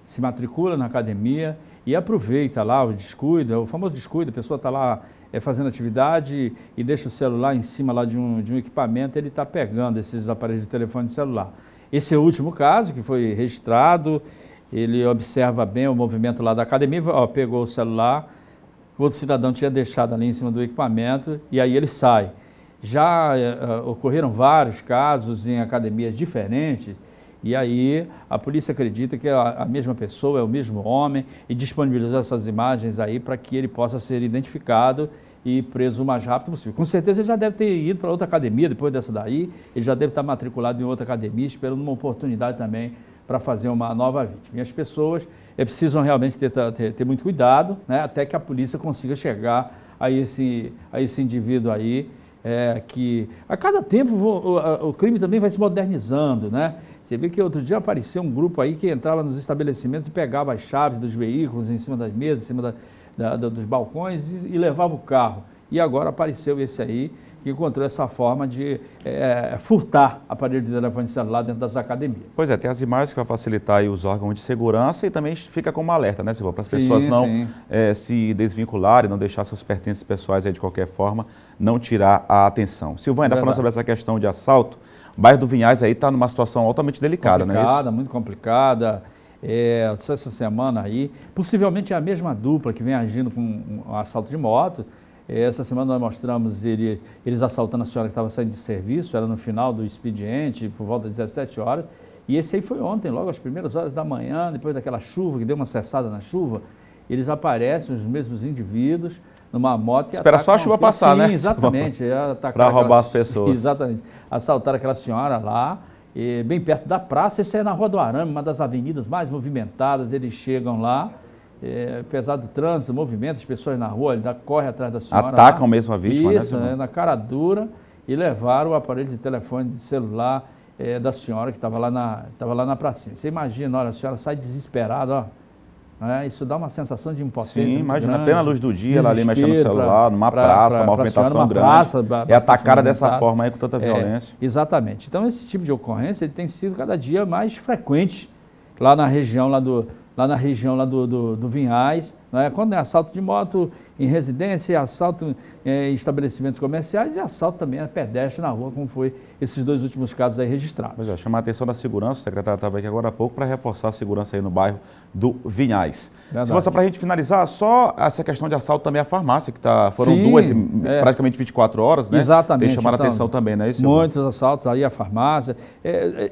se matricula na academia e aproveita lá o descuido, o famoso descuido, a pessoa está lá fazendo atividade e deixa o celular em cima lá de um equipamento, ele está pegando esses aparelhos de telefone celular. Esse é o último caso que foi registrado, ele observa bem o movimento lá da academia, pegou o celular, o outro cidadão tinha deixado ali em cima do equipamento e aí ele sai. Já ocorreram vários casos em academias diferentes e aí a polícia acredita que a mesma pessoa é o mesmo homem e disponibilizou essas imagens aí para que ele possa ser identificado e preso o mais rápido possível. Com certeza ele já deve ter ido para outra academia depois dessa daí, ele já deve estar matriculado em outra academia, esperando uma oportunidade também para fazer uma nova vítima. E as pessoas precisam realmente ter muito cuidado, né, até que a polícia consiga chegar a esse indivíduo aí, que a cada tempo o crime também vai se modernizando, né? Você vê que outro dia apareceu um grupo aí que entrava nos estabelecimentos e pegava as chaves dos veículos em cima das mesas, em cima dos balcões e levava o carro. E agora apareceu esse aí que encontrou essa forma de furtar aparelho de telefone celular dentro das academias. Pois é, tem as imagens que vai facilitar aí os órgãos de segurança e também fica como alerta, né, Silvão? Para as pessoas não se desvincularem, não deixar seus pertences pessoais aí de qualquer forma, não tirar a atenção. Silvão, ainda falando sobre essa questão de assalto, o bairro do Vinhais aí está numa situação altamente delicada, não é isso? Muito complicada. Só essa semana aí, possivelmente é a mesma dupla que vem agindo com um assalto de moto. Essa semana nós mostramos eles assaltando a senhora que estava saindo de serviço, era no final do expediente, por volta de 17 horas. E esse aí foi ontem, logo às primeiras horas da manhã, depois daquela chuva, que deu uma cessada na chuva. eles aparecem, os mesmos indivíduos, numa moto e espera só a chuva passar, sim, né? Exatamente. Para roubar as pessoas. Exatamente. Assaltaram aquela senhora lá, bem perto da praça. Isso é na Rua do Arame, uma das avenidas mais movimentadas. Eles chegam lá, apesar do trânsito, movimento, as pessoas na rua, ainda correm atrás da senhora. Atacam lá. mesmo a vítima, isso, né? Na cara dura, e levaram o aparelho de telefone de celular da senhora que estava lá na pracinha. Você imagina, olha, a senhora sai desesperada, ó. Isso dá uma sensação de impotência. Sim, imagina, grande, apenas a luz do dia, ela ali mexendo no celular, numa praça, uma movimentação grande, é atacada dessa forma aí com tanta violência. Exatamente. Então esse tipo de ocorrência ele tem sido cada dia mais frequente lá na região do Vinhais, né? Quando é assalto de moto em residência, assalto em estabelecimentos comerciais e assalto também a pedestre na rua, como foi esses 2 últimos casos aí registrados. Pois é, chamar a atenção da segurança, o secretário estava aqui agora há pouco para reforçar a segurança aí no bairro do Vinhais. Simão, só para a gente finalizar, só essa questão de assalto também à farmácia, que foram praticamente 24 horas, né? Exatamente. Tem chamado a atenção também, né? Muitos assaltos aí à farmácia.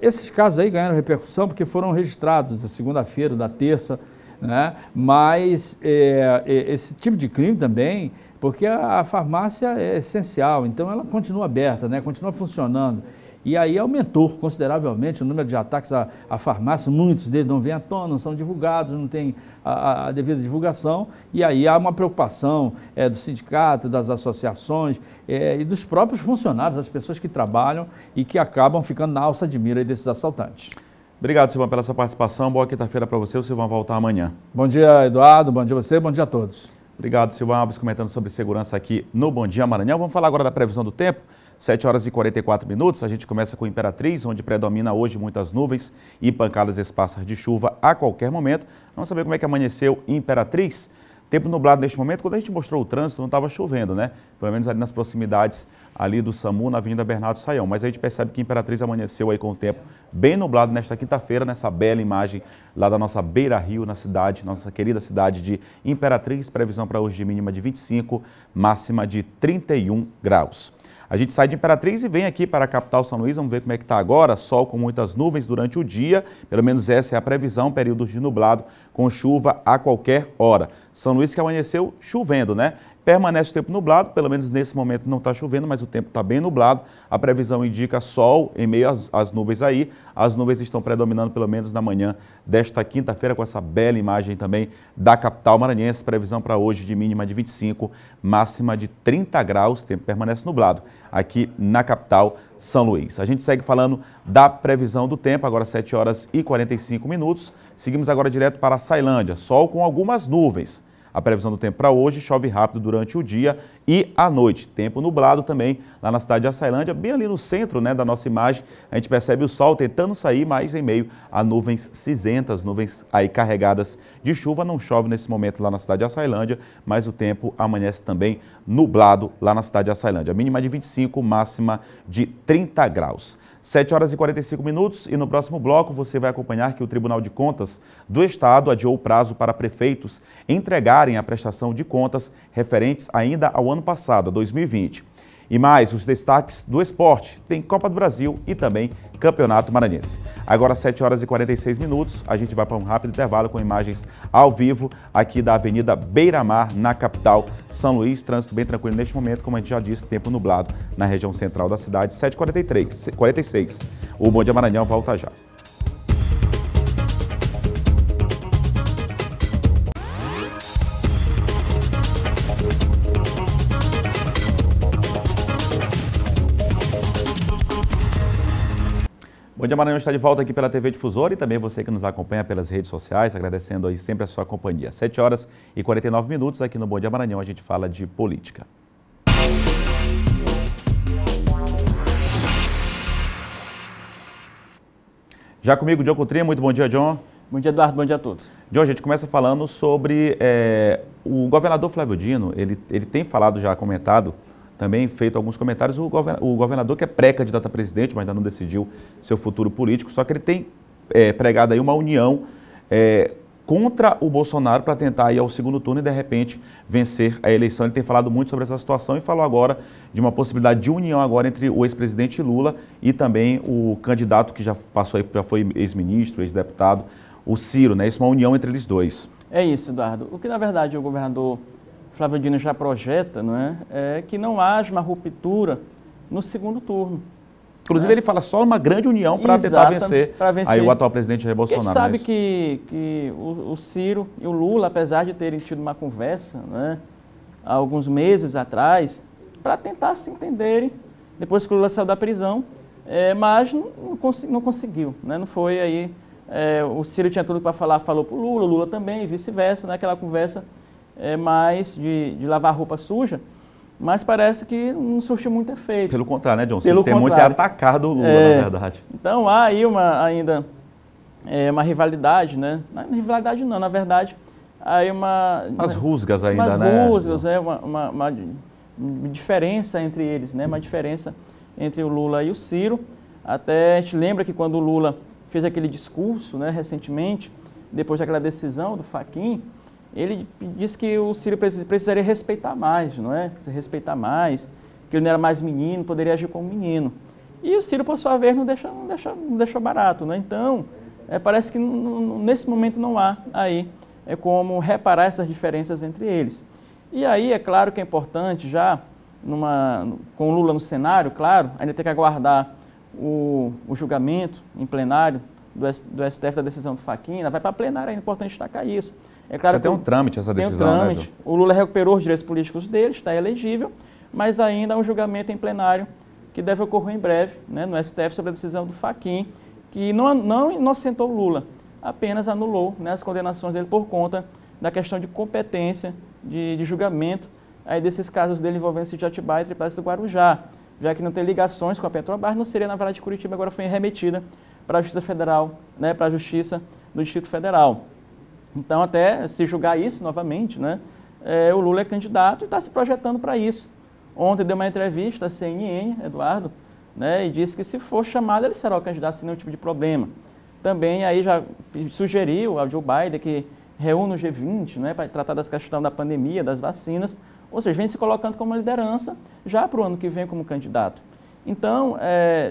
Esses casos aí ganharam repercussão porque foram registrados da segunda-feira, da terça, né? Mas esse tipo de crime também, porque a farmácia é essencial, então ela continua aberta, né? Continua funcionando. E aí aumentou consideravelmente o número de ataques à farmácia, muitos deles não vêm à tona, não são divulgados, não tem a devida divulgação, e aí há uma preocupação do sindicato, das associações e dos próprios funcionários, das pessoas que trabalham e que acabam ficando na alça de mira desses assaltantes. Obrigado, Silvão, pela sua participação. Boa quinta-feira para você. O Silvão voltar amanhã. Bom dia, Eduardo. Bom dia a você. Bom dia a todos. Obrigado, Silvão Alves, comentando sobre segurança aqui no Bom Dia Maranhão. Vamos falar agora da previsão do tempo. 7 horas e 44 minutos. A gente começa com Imperatriz, onde predomina hoje muitas nuvens e pancadas esparsas de chuva a qualquer momento. Vamos saber como é que amanheceu em Imperatriz. Tempo nublado neste momento. Quando a gente mostrou o trânsito, não estava chovendo, né? Pelo menos ali nas proximidades ali do SAMU, na Avenida Bernardo Saião. Mas a gente percebe que Imperatriz amanheceu aí com o tempo bem nublado nesta quinta-feira, nessa bela imagem lá da nossa Beira-Rio, na cidade, nossa querida cidade de Imperatriz. Previsão para hoje de mínima de 25, máxima de 31 graus. A gente sai de Imperatriz e vem aqui para a capital São Luís, vamos ver como é que está agora, sol com muitas nuvens durante o dia, pelo menos essa é a previsão, períodos de nublado com chuva a qualquer hora. São Luís que amanheceu chovendo, né? Permanece o tempo nublado, pelo menos nesse momento não está chovendo, mas o tempo está bem nublado. A previsão indica sol em meio às nuvens aí. As nuvens estão predominando pelo menos na manhã desta quinta-feira com essa bela imagem também da capital maranhense. Previsão para hoje de mínima de 25, máxima de 30 graus. O tempo permanece nublado aqui na capital São Luís. A gente segue falando da previsão do tempo, agora 7 horas e 45 minutos. Seguimos agora direto para a Sailândia. Sol com algumas nuvens. A previsão do tempo para hoje, chove rápido durante o dia e à noite. Tempo nublado também lá na cidade de Açailândia, bem ali no centro, né, da nossa imagem. A gente percebe o sol tentando sair, mas em meio a nuvens cinzentas, nuvens aí carregadas de chuva. Não chove nesse momento lá na cidade de Açailândia, mas o tempo amanhece também nublado lá na cidade de Açailândia. Mínima de 25, máxima de 30 graus. 7 horas e 45 minutos e no próximo bloco você vai acompanhar que o Tribunal de Contas do Estado adiou o prazo para prefeitos entregarem a prestação de contas referentes ainda ao ano passado, 2020. E mais os destaques do esporte, tem Copa do Brasil e também Campeonato Maranhense. Agora 7 horas e 46 minutos, a gente vai para um rápido intervalo com imagens ao vivo aqui da Avenida Beira-Mar, na capital São Luís. Trânsito bem tranquilo neste momento, como a gente já disse, tempo nublado na região central da cidade, 7h46. O Bom Dia Maranhão volta já. Bom Dia Maranhão está de volta aqui pela TV Difusora e também você que nos acompanha pelas redes sociais, agradecendo aí sempre a sua companhia. 7 horas e 49 minutos aqui no Bom Dia Maranhão, a gente fala de política. Já comigo, John Coutrinha. Muito bom dia, John. Bom dia, Eduardo. Bom dia a todos. John, a gente começa falando sobre o governador Flávio Dino. Ele tem falado, já comentado, também feito alguns comentários, o governador que é pré-candidato a presidente, mas ainda não decidiu seu futuro político, só que ele tem pregado aí uma união contra o Bolsonaro para tentar ir ao segundo turno e, de repente, vencer a eleição. Ele tem falado muito sobre essa situação e falou agora de uma possibilidade de união agora entre o ex-presidente Lula e também o candidato que já passou aí, já foi ex-ministro, ex-deputado, o Ciro, né? Isso é uma união entre eles dois. É isso, Eduardo. O que, na verdade, o governador Flávio Dino já projeta, não é que não haja uma ruptura no segundo turno. Inclusive, ele fala só uma grande união para tentar vencer aí o atual presidente Jair Bolsonaro. A gente sabe que o Ciro e o Lula, apesar de terem tido uma conversa, né, há alguns meses atrás, para tentar se entenderem, depois que o Lula saiu da prisão, mas não conseguiu. Né, não foi aí... o Ciro tinha tudo para falar, falou para o Lula também, e vice-versa, naquela conversa mais de lavar roupa suja. Mas parece que não surtiu muito efeito. Pelo contrário, né, John? Tem muito atacado o Lula, na verdade. Então, há aí ainda uma rivalidade, né? Não, rivalidade não, na verdade, há aí umas rusgas ainda, né? Umas rusgas, uma diferença entre eles, né? Uma diferença entre o Lula e o Ciro. Até a gente lembra que quando o Lula fez aquele discurso, né, recentemente, depois daquela decisão do Fachin, ele disse que o Ciro precisaria respeitar mais, não é? Respeitar mais, que ele não era mais menino, poderia agir como menino. E o Ciro, por sua vez, não deixou barato, né? Então, parece que nesse momento não há aí como reparar essas diferenças entre eles. E aí, é claro que é importante, já com o Lula no cenário, claro, ainda tem que aguardar o julgamento em plenário do STF da decisão do Fachin, vai para plenário, é importante destacar isso. É claro que tem um trâmite essa decisão, tem um trâmite. Né, o Lula recuperou os direitos políticos dele, está elegível, mas ainda há um julgamento em plenário que deve ocorrer em breve, né, no STF sobre a decisão do Fachin, que não inocentou o Lula, apenas anulou, né, as condenações dele por conta da questão de competência de julgamento aí desses casos dele envolvendo Sítio Atibaia e Triplex do Guarujá, já que não tem ligações com a Petrobras, não seria na verdade de Curitiba, agora foi remetida para a Justiça Federal, né, para a Justiça do Distrito Federal. Então, até se julgar isso novamente, né, o Lula é candidato e está se projetando para isso. Ontem deu uma entrevista à CNN, Eduardo, né, e disse que se for chamado ele será o candidato sem nenhum tipo de problema. Também aí já sugeriu ao Joe Biden que reúna o G20, né, para tratar das questões da pandemia, das vacinas, ou seja, vem se colocando como liderança já para o ano que vem como candidato. Então,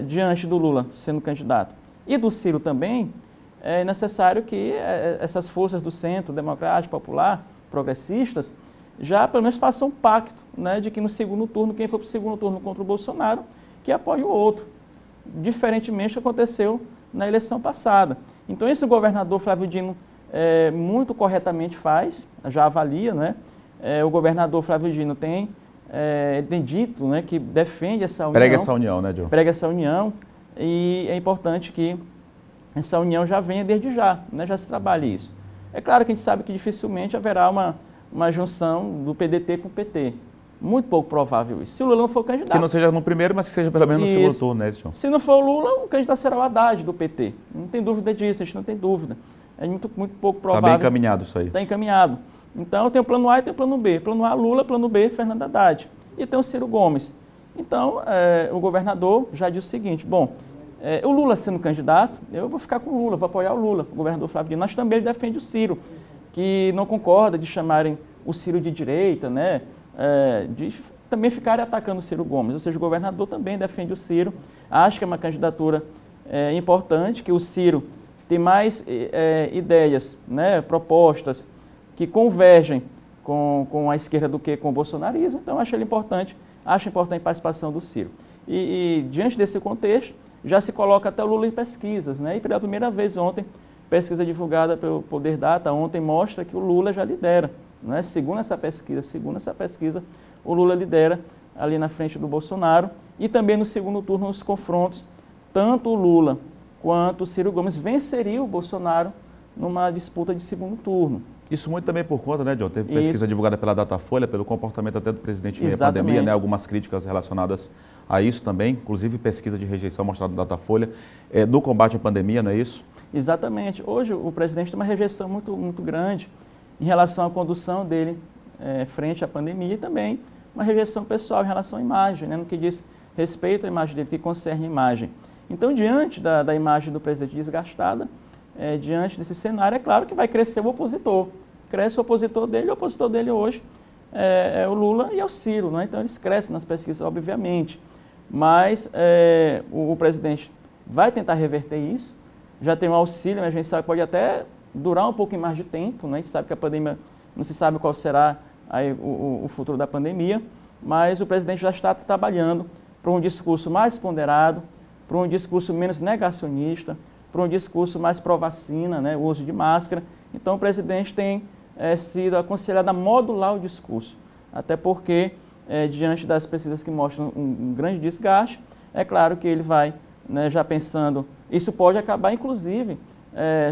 diante do Lula sendo candidato e do Ciro também, é necessário que essas forças do centro democrático, popular, progressistas, já pelo menos façam um pacto, né, de que no segundo turno, quem for para o segundo turno contra o Bolsonaro, que apoie o outro, diferentemente do que aconteceu na eleição passada. Então, isso o governador Flávio Dino muito corretamente faz, já avalia, né? O governador Flávio Dino tem dito, né, que defende essa união. Prega essa união, né, John? Prega essa união, e é importante que essa união já venha desde já, né, já se trabalhe isso. É claro que a gente sabe que dificilmente haverá uma junção do PDT com o PT. Muito pouco provável isso. Se o Lula não for candidato... Que não seja no primeiro, mas que seja pelo menos no segundo turno, né, John? Se não for o Lula, o candidato será o Haddad do PT. Não tem dúvida disso, a gente não tem dúvida. É muito pouco provável. Está bem encaminhado isso aí. Está encaminhado. Então, tem o plano A e tem o plano B. Plano A, Lula, plano B, Fernando Haddad. E tem o Ciro Gomes. Então, o governador já disse o seguinte, bom, o Lula sendo candidato, eu vou ficar com o Lula, vou apoiar o Lula, o governador Flávio Dino, mas também ele defende o Ciro, que não concorda de chamarem o Ciro de direita, né, de também ficarem atacando o Ciro Gomes, ou seja, o governador também defende o Ciro, acha que é uma candidatura importante, que o Ciro tem mais ideias, né, propostas que convergem com a esquerda do que com o bolsonarismo, então acho importante a participação do Ciro. E diante desse contexto, já se coloca até o Lula em pesquisas, né? E pela primeira vez ontem, pesquisa divulgada pelo Poder Data, ontem mostra que o Lula já lidera, né? Segundo essa pesquisa, o Lula lidera ali na frente do Bolsonaro e também no segundo turno, nos confrontos, tanto o Lula quanto o Ciro Gomes venceriam o Bolsonaro numa disputa de segundo turno. Isso muito também por conta, né, John? Teve pesquisa divulgada pela Datafolha, pelo comportamento até do presidente em meio à pandemia, né? Algumas críticas relacionadas a isso também, inclusive pesquisa de rejeição mostrada na Datafolha, do combate à pandemia, não é isso? Exatamente. Hoje o presidente tem uma rejeição muito grande em relação à condução dele frente à pandemia e também uma rejeição pessoal em relação à imagem, né? No que diz respeito à imagem dele, que concerne a imagem. Então, diante da imagem do presidente desgastada, diante desse cenário, é claro que vai crescer o opositor. Cresce o opositor dele hoje é o Lula e é o Ciro, né? Então eles crescem nas pesquisas, obviamente. Mas o presidente vai tentar reverter isso, já tem um auxílio emergencial que pode até durar um pouquinho mais de tempo, né? A gente sabe que a pandemia, não se sabe qual será aí o futuro da pandemia, mas o presidente já está trabalhando para um discurso mais ponderado, para um discurso menos negacionista, para um discurso mais pró-vacina, né? O uso de máscara. Então o presidente tem sido aconselhado a modular o discurso, até porque, diante das pesquisas que mostram um grande desgaste, é claro que ele vai, né, já pensando, isso pode acabar, inclusive,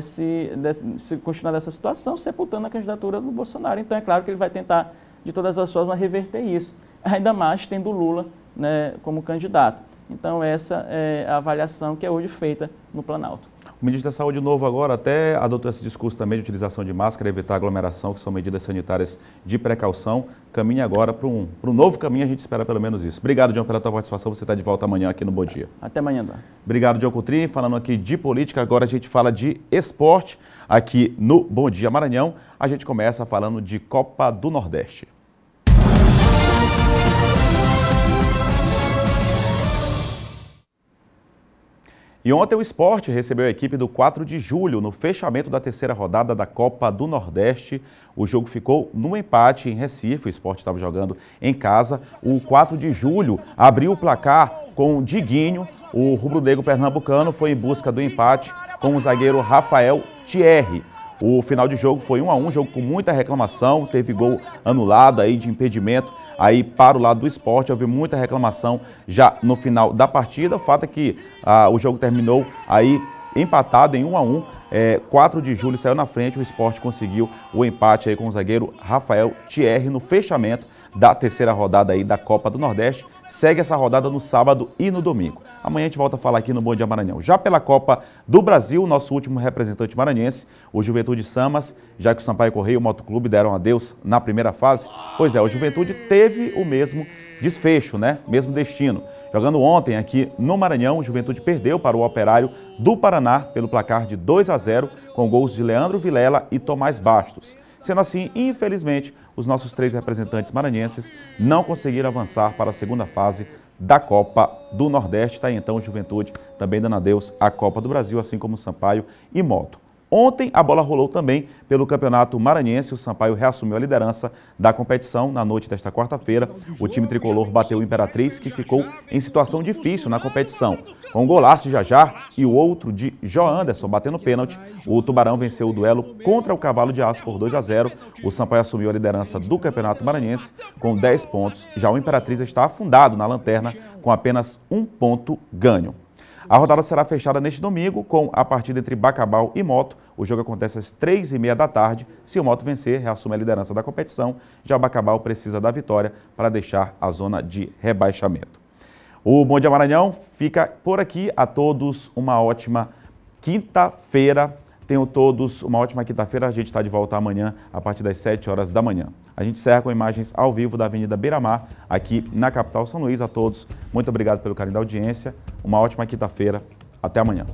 se continuar dessa situação, sepultando a candidatura do Bolsonaro. Então é claro que ele vai tentar, de todas as formas, reverter isso, ainda mais tendo o Lula, né, como candidato. Então essa é a avaliação que é hoje feita no Planalto. O ministro da Saúde novo agora até adotou esse discurso também de utilização de máscara, evitar aglomeração, que são medidas sanitárias de precaução. Caminha agora para um novo caminho, a gente espera pelo menos isso. Obrigado, John, pela tua participação. Você está de volta amanhã aqui no Bom Dia. Até amanhã, Dan. Obrigado, John Coutrinho. Falando aqui de política, agora a gente fala de esporte aqui no Bom Dia Maranhão. A gente começa falando de Copa do Nordeste. E ontem o Sport recebeu a equipe do 4 de julho no fechamento da terceira rodada da Copa do Nordeste. O jogo ficou no empate em Recife, o Sport estava jogando em casa. O 4 de julho abriu o placar com o Diguinho, o rubro-negro pernambucano foi em busca do empate com o zagueiro Rafael Thierry. O final de jogo foi 1-1, jogo com muita reclamação, teve gol anulado aí de impedimento aí para o lado do Sport, houve muita reclamação já no final da partida. O fato é que o jogo terminou aí empatado em 1-1, 4 de julho saiu na frente, o Sport conseguiu o empate aí com o zagueiro Rafael Thierry no fechamento da terceira rodada aí da Copa do Nordeste. Segue essa rodada no sábado e no domingo. Amanhã a gente volta a falar aqui no Bom Dia Maranhão. Já pela Copa do Brasil, nosso último representante maranhense, o Juventude Samas, já que o Sampaio Correia e o Motoclube deram adeus na primeira fase. Pois é, o Juventude teve o mesmo desfecho, né? Mesmo destino. Jogando ontem aqui no Maranhão, o Juventude perdeu para o Operário do Paraná pelo placar de 2-0, com gols de Leandro Vilela e Tomás Bastos. Sendo assim, infelizmente, os nossos 3 representantes maranhenses não conseguiram avançar para a segunda fase da Copa do Nordeste. Está aí então o Juventude também dando adeus à Copa do Brasil, assim como o Sampaio e Moto. Ontem a bola rolou também pelo Campeonato Maranhense, o Sampaio reassumiu a liderança da competição na noite desta quarta-feira. O time tricolor bateu o Imperatriz, que ficou em situação difícil na competição. Com um golaço de Jajar e o outro de Jó Anderson batendo pênalti, o Tubarão venceu o duelo contra o Cavalo de Aço por 2-0. O Sampaio assumiu a liderança do Campeonato Maranhense com 10 pontos. Já o Imperatriz está afundado na lanterna com apenas 1 ponto ganho. A rodada será fechada neste domingo com a partida entre Bacabal e Moto. O jogo acontece às 3h30 da tarde. Se o Moto vencer, reassume a liderança da competição. Já o Bacabal precisa da vitória para deixar a zona de rebaixamento. O Bom Dia Maranhão fica por aqui. A todos uma ótima quinta-feira. Tenham todos uma ótima quinta-feira. A gente está de volta amanhã a partir das 7 horas da manhã. A gente encerra com imagens ao vivo da Avenida Beira-Mar, aqui na capital São Luís. A todos, muito obrigado pelo carinho da audiência. Uma ótima quinta-feira. Até amanhã.